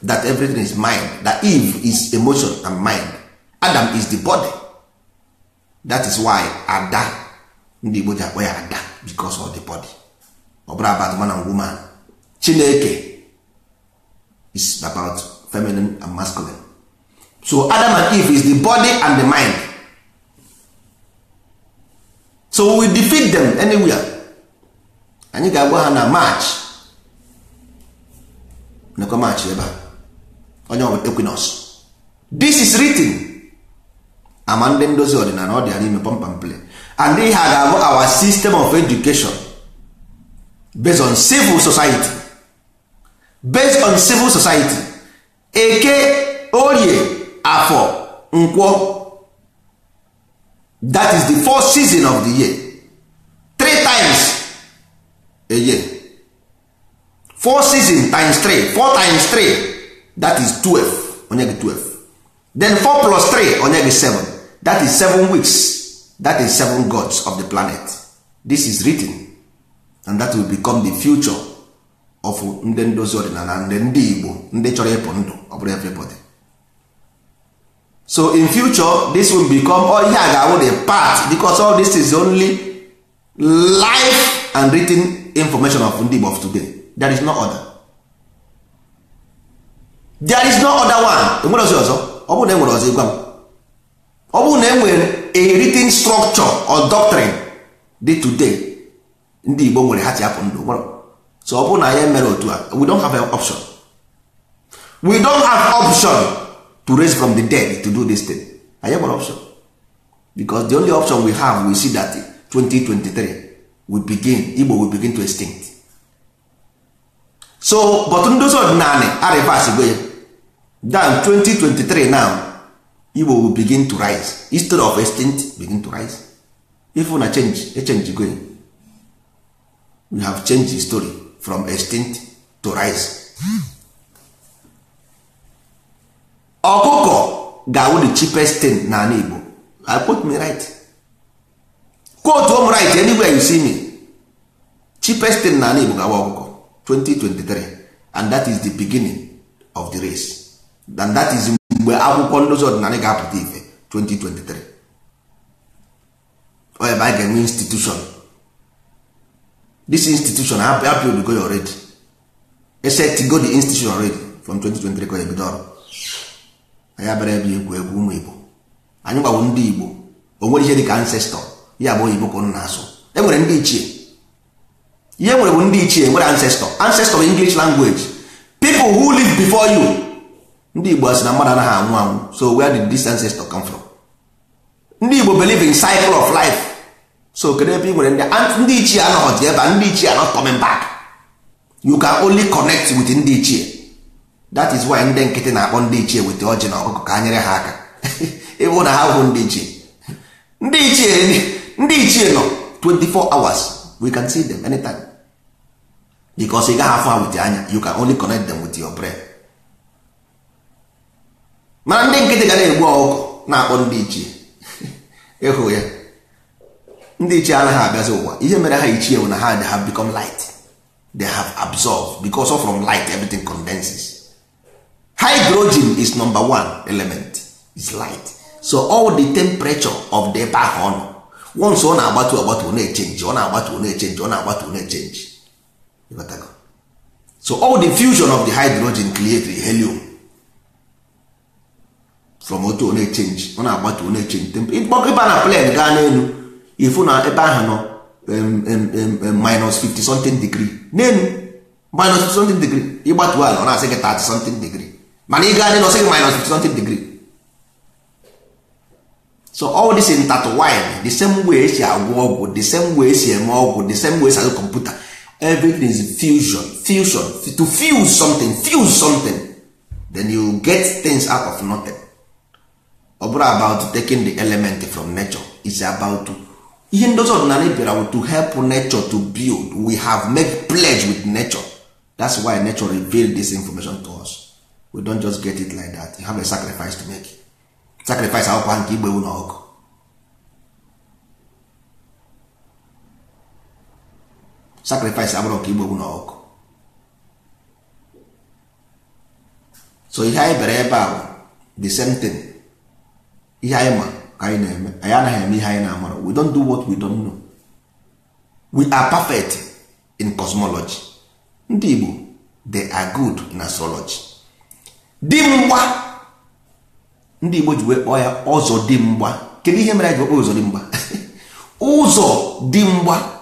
[SPEAKER 1] That everything is mind. That Eve is emotion and mind. Adam is the body. That is why Ada, ndị Igbo ji akpọ ya Ada, because of the body. Ọ bụrụ about man and woman. Chineke is about feminine and masculine. So Adam and Eve is the body and the mind. So we defeat them anywhere. Anyị ga-agwa ha na March. Nekwa March ebe a. Onye ọbụla Equinox. This is written. Ama ndị ndozi ọdịnala ọ dị n'ime pump play. And they have our system of education based on civil society. Based on civil society. Eke, Orie, Afọ, Nkwọ. That is the 4th season of the year. 3 times a year. 4 seasons times 3. 4 times 3. That is 12. Onye gị 12. Then 4 plus 3. Onye gị 7. That is 7 weeks. That is 7 gods of the planet. This is written. And that will become the future of ndị ndozi ọdịnala and ndị Igbo ndị chọrọ ịpụ ndụ ọ bụrụ everybody. So in future this will become all ihe a ga-awụ the part because all this is only live and written information of ndị Igbo of today. There is no other. There is no other one. Enwere ozi ọzọ. Ọ bụrụ na enwere ọzọ ịgwa m. Ọ bụrụ na enwere a written structure or doctrine dị today ndị Igbo nwere ha ti apụ ndụ. So ọ bụrụ na anyị mere otu a, we don't have an option. We don't have option to raise from the dead to do this thing. Anyị nwere option. Because the only option we have, we see that 2023 Igbo will begin to extinct. So but ndozi ọdịnala a reverse go ya. Then 2023 now Igbo will begin to rise. Instead of extinct, begin to rise. If we change going. We have changed the story from extinct to rise. Ọkụkọ ga-awụ the cheapest thing na ala Igbo. I quote me right. Quote home right anywhere you see me. Cheapest thing na ala Igbo ga-awụ ọkụkọ 2023, and that is the beginning of the race. And that is mgbe akwụkwọ ndozi ọdịnala ga-apụta ife 2023. Ọ ebe a ga-enwe institution. This institution I build go already. Except go the institution already from 2023 ka ebido ọrụ. Anyị abịara ebe egwu ụmụ Igbo. Anyị gbawo ndị Igbo. O nwere ihe dịka ancestor. Ya bụ Igbo ka unu na-asụ. E nwere ndị ichie. Ihe nwere bụ ndị ichie nwere ancestor. Ancestor in English language. People who live before you. ndị Igbo asị na mmadụ anaghị anwụ anwụ, so where did this ancestor come from? Ndị Igbo believe in cycle of life, so kedu ebe ị nwere ndị ichie anọghọzi ebe a, ndị ichie anọ coming back. You can only connect with ndị ichie. That is why ndị nkịtị na-akpọ ndị ichie weta ọjị na ọkụkọ ka nyere ha aka ịbụ na ha bụ ndị ichie. Ndị ichie nọ 24 hours, we can see them anytime, because ị gaghị afọ ha with anya, you can only connect them with your brain. Mana ndị nkịtị ga na-egbu ọkụkọ na-akpọ ndị ichie ịhụ ya. Ndị ichie anaghị abịazi ụwa, ihe mere ha ichie bụ na ha they have become light, they have absorbed, because of from light everything condenses. Hydrogen is number one element, is light. So all the temperature of the ebe ahụ ọ nọ, once ọ na-agbatu ọ na-echange, ọ na-agbatu ọ na-echange, ọ na-agbatu ọ na-echange. So all the fusion of the hydrogen create the helium. From otu ọ na-echange, ọ na-agbatu ọ na-echange. Ịba na plane gaa n'elu, ifu na ebe ahụ nọ minus 50 something degree. N'elu minus 50 something degree, ịgbatu ala ọ na-asị gị 30 something degree. Mana ị gaa n'elu ọ sị gị minus 50 something degree. So all this intertwined, the same way esi agwọ ọgwụ, the same way esi eme ọgwụ, the same way esi agwọ computer, everything is fusion to fuse something, then you get things out of nothing. Ọ bụrụ about taking the element from nature, it's about ihe ndozi ọdịnala bịara to help nature to build. We have made pledge with nature. That's why nature revealed this information to us. We don't just get it like that. You have a sacrifice to make. Sacrifice akwụkwọ nke igbe na ọkụ. Sacrifice abụrụ nke igbe na ọkụ. So ihe anyị bere ebe a the same thing. Ihe anyị ma ka anyị na-eme, anyị anaghị eme ihe anyị na-amara. We don't do what we don't know. We are perfect in cosmology. Ndị Igbo, they are good in astrology. Dimgba, ndị Igbo ji wee kpọọ ya ọzọ dimgba. Kedu ihe mere anyị ji kpọọ ụzọ dimgba? Ụzọ dimgba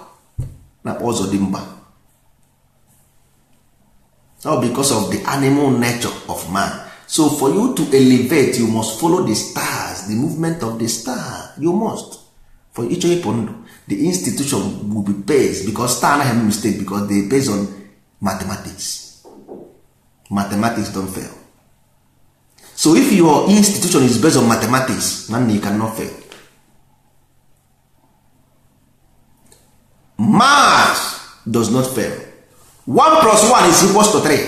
[SPEAKER 1] na ọzọ dimgba. Now because of the animal nature of man. So for you to elevate, you must follow the stars, the movement of the star. You must. For each of the institution will be based, because star na have a mistake, because they based on mathematics. Mathematics don't fail. So if your institution is based on mathematics, man, you cannot fail. Mars does not fail. 1 + 1 is equals to 3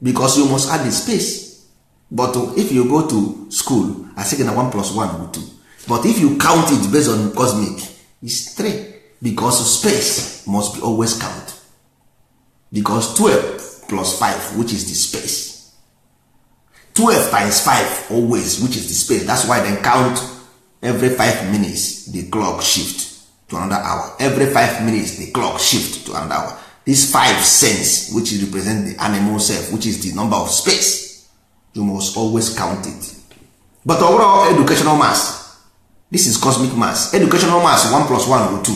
[SPEAKER 1] because you must add the space. But if you go to school, I say 1 + 1 will 2. But if you count it based on cosmic, it's 3 because space must be always count. Because 12 + 5, which is the space. 12 times 5 always, which is the space. That's why they count every 5 minutes the clock shift to another hour. Every 5 minutes the clock shift to another hour. This 5 cents, which represent the animal self, which is the number of space, you must always count it. But overall educational mass, this is cosmic mass. Educational mass 1 + 1 will 2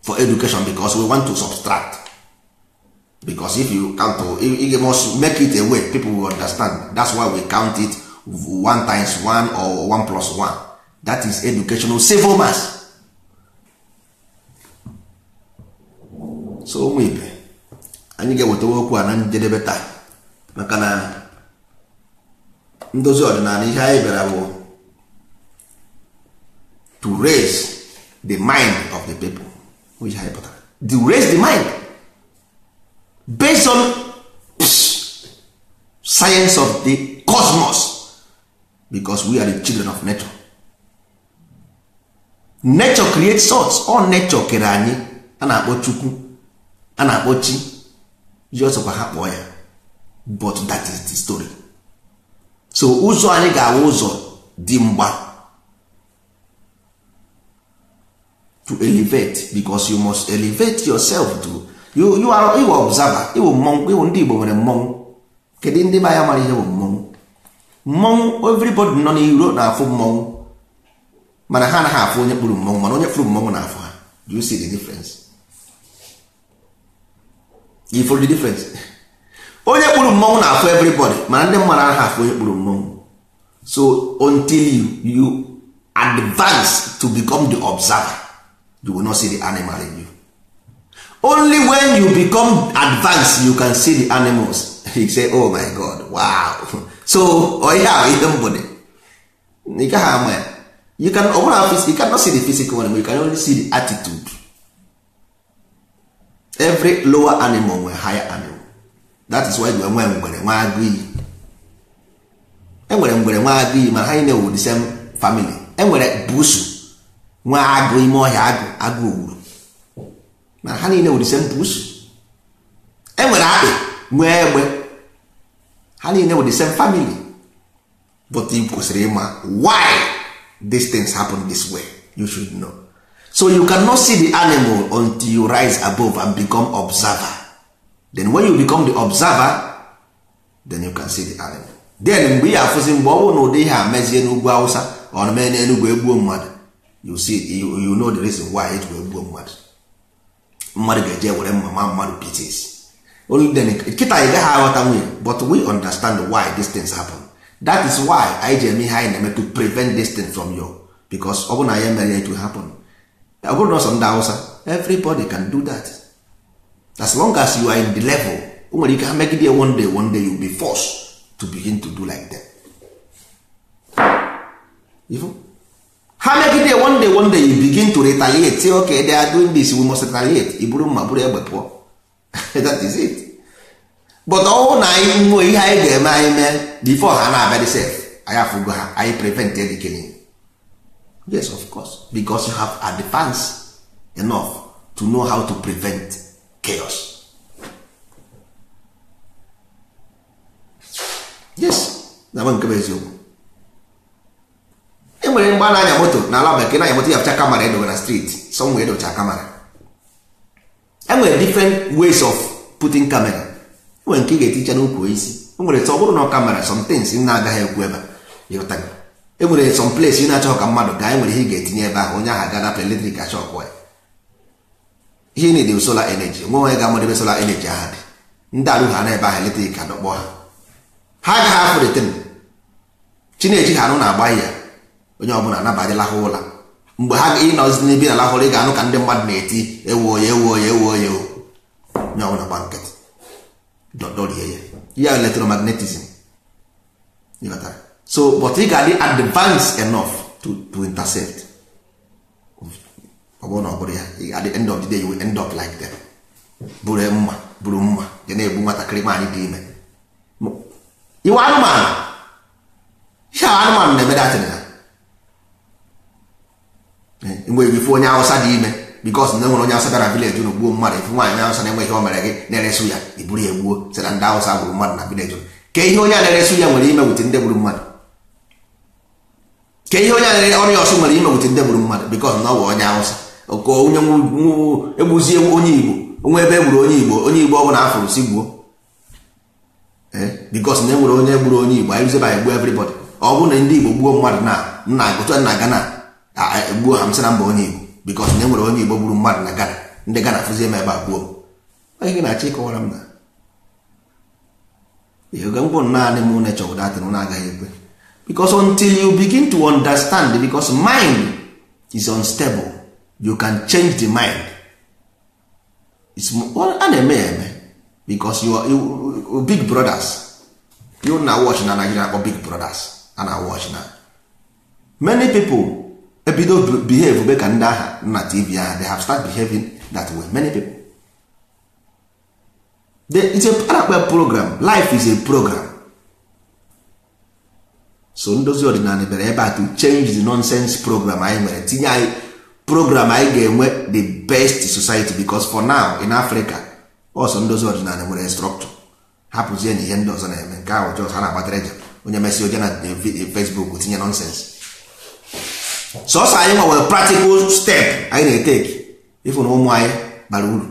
[SPEAKER 1] for education, because we want to subtract. Because if you count, you must make it a way people will understand. That's why we count it 1 times 1 or 1 + 1. That is educational civil mass. So ụmụ ibe, anyị ga-ewetawa okwu a na njedebe taa, maka na ndozi ọdịnala ihe anyị bịara bụ to raise the mind of the people. Which anyị pụtara to raise the mind based on science of the cosmos, because we are the children of nature. Nature creates us. All nature kere anyị, a na-akpọ Chukwu, a na-akpọ Chi, jọsọkwa ha kpọọ ya. But that is the story. So ụzọ anyị ga-awụ ụzọ dị mgba to elevate, because you must elevate yourself to you are observer. Iwu mmọnwụ, iwu ndị Igbo nwere mmọnwụ. Kedu ndị ba ya mara ihe bụ mmọnwụ? Mmọnwụ, everybody nọ n'iro na-afụ mmọnwụ, mana ha anaghị afụ onye kpụrụ mmọnwụ, mana onye kpụrụ mmọnwụ na-afụ ha. Do you see the difference? You follow the difference? onye kpuru mmọnwụ na-afụ everybody mana ndị mmadụ anaghị afụ onye kpuru mmọnwụ. So until you advance to become the observer, you will not see the animal in you. Only when you become advanced you can see the animals. You say, oh my God, wow. So you cannot see the physical animal, you can only see the attitude. Every lower animal will higher animal. That is why we enwere nwa agụ iyi. Enwere nwa agụ iyi ma ha na-ewu the same family. Enwere busu nwa agụ ime ọhịa agụ owuru. Ma ha niile wụ the same busu. Enwere akpị nwa egbe. Ha niile wụ the same family. But you kwesịrị ịma why these things happen this way. You should know. So you cannot see the animal until you rise above and become observer. Then when you become the observer, then you can see the animal. Then mgbe ya afụzi mgbe ọ bụrụ na ụdị ihe a mezie n'ugwu Awụsa ọ na mee n'Enugwu egbuo mmadụ, you see, you know the reason why it will egbuo mmadụ. Mmadụ ga-eje were mma mmadụ pieces. Only then kịta ị gaghị aghọta nwunye, but we understand why these things happen. That is why anyị ji eme ihe anyị na-eme to prevent this thing from you, because ọ bụrụ na ya mere it will happen. Ọ bụrụ na ọsọ ndị Awụsa, everybody can do that. As long as you are in the level, nwere ike ha megide one day you will be forced to begin to do like that. Ha megide one day you begin to retaliate, say okay, they are doing this, we must retaliate. Iburu mma buru egbe pụọ. That is it. But all na anyị nwe ihe anyị ga-eme anyị mee before ha na-abịa dị safe, anyị afụgo ha, anyị prevent the killing. Yes, of course, because you have advanced enough to know how to prevent chaos. Yes, na nke bụ eziokwu. Enwere mgbe a na-anya moto na ala bekee na-anya moto ya fụcha kamera edobe na street, somewhere edocha kamera. Enwere different ways of putting camera. Enwere nke ị ga-eticha n'ukwu isi. Enwere ọ bụrụ na kamera some things na-agaghị ekwu ebe a. Enwere some place ị na-achọ ka mmadụ gaa, enwere ihe ị ga-etinye ebe ahụ, onye ahụ ga-adapụ eletrik achọkwa ya. Ihe na-ede solar energy, nwe onye ga-amadebe solar energy ahụ dị. Ndị alụ ha na ebe ahụ eletrik adọkpọ ha. Ha agaghị afụ retin. Chineji ha anụ na-agba ya, onye ọbụla anabadịla ha ụla. Mgbe ha ịnọzi n'ebe na lahụrụ ị ga-anụ ka ndị mmadụ na-eti ewu oye ewu oye ewu oye. Onye ọbụla gba nkịtị dọrie ya electromagnetism. So but ị ga-adị advanced enough to intercept. Ọ bụrụ na ọ bụrụ ya, at the end of the day you will end up like that. Buru mma ga na-egbu nwatakịrị nwaanyị dị ime. Iwe anụmanụ, ihe anụmanụ na-eme datịrị ha. Mgbe ifu onye Awụsa dị ime, because na nwere onye Awụsa bịara village unu gbuo mmadụ, ifu nwaanyị Awụsa na-enwe ihe o mere gị na-eresu ya, iburu ya egbuo, sị na ndị Awụsa gburu mmadụ na village unu. Ka ihe onye a na-eresu ya nwere ime wute ndị gburu mmadụ. Ka ihe onye a na-ere ọrụ ya ọsụ nwere ime wute ndị gburu mmadụ, because na ọ bụ onye Awụsa. Ka onye egbuzie onye Igbo, onwe ebe egburu onye Igbo ọ bụ na afụrụ si gbuo. Because na enwere onye gburu onye Igbo, anyị zeba egbu everybody. Ọ bụ na ndị Igbo gbuo mmadụ na nna agụtụ na Ghana egbuo ha msị na mba onye Igbo, because na enwere onye Igbo gburu mmadụ na Ghana, ndị Ghana fụzie m ebe a gbuo. Onye gị na-achọ ịkọwara m na ihe ga ngwụ naanị m na-echọgụ datịrị na agaghị ekwe. Because until you begin to understand, because mind is unstable, you can change the mind. It's a na-eme because you big brothers, you na watch na Nigeria or big brothers and I watch now. Many people ebido behave be ka ndị agha na TV ahụ, they have start behaving that way. Many people, it's a program. Life is a program. So ndozi ọdịnala bere ebe a to change the nonsense program anyị nwere, tinye anyị program anyị ga-enwe the best society, because for now in Africa ọsọ ndozi ọdịnala nwere structure, hapụzie na ihe ndị ọzọ na-eme nke ahụ jọs ha na-agbatara eja onye mesi oje na Facebook tinye nonsense. Sọsọ anyị nwere practical step anyị na-eteki ịfụ na ụmụ anyị bara uru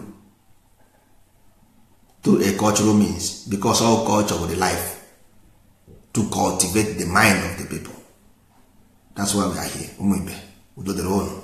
[SPEAKER 1] to a cultural means, because all culture with the life to cultivate the mind of the people. That's why we are here. Ụmụ ibe udo dịrị unu.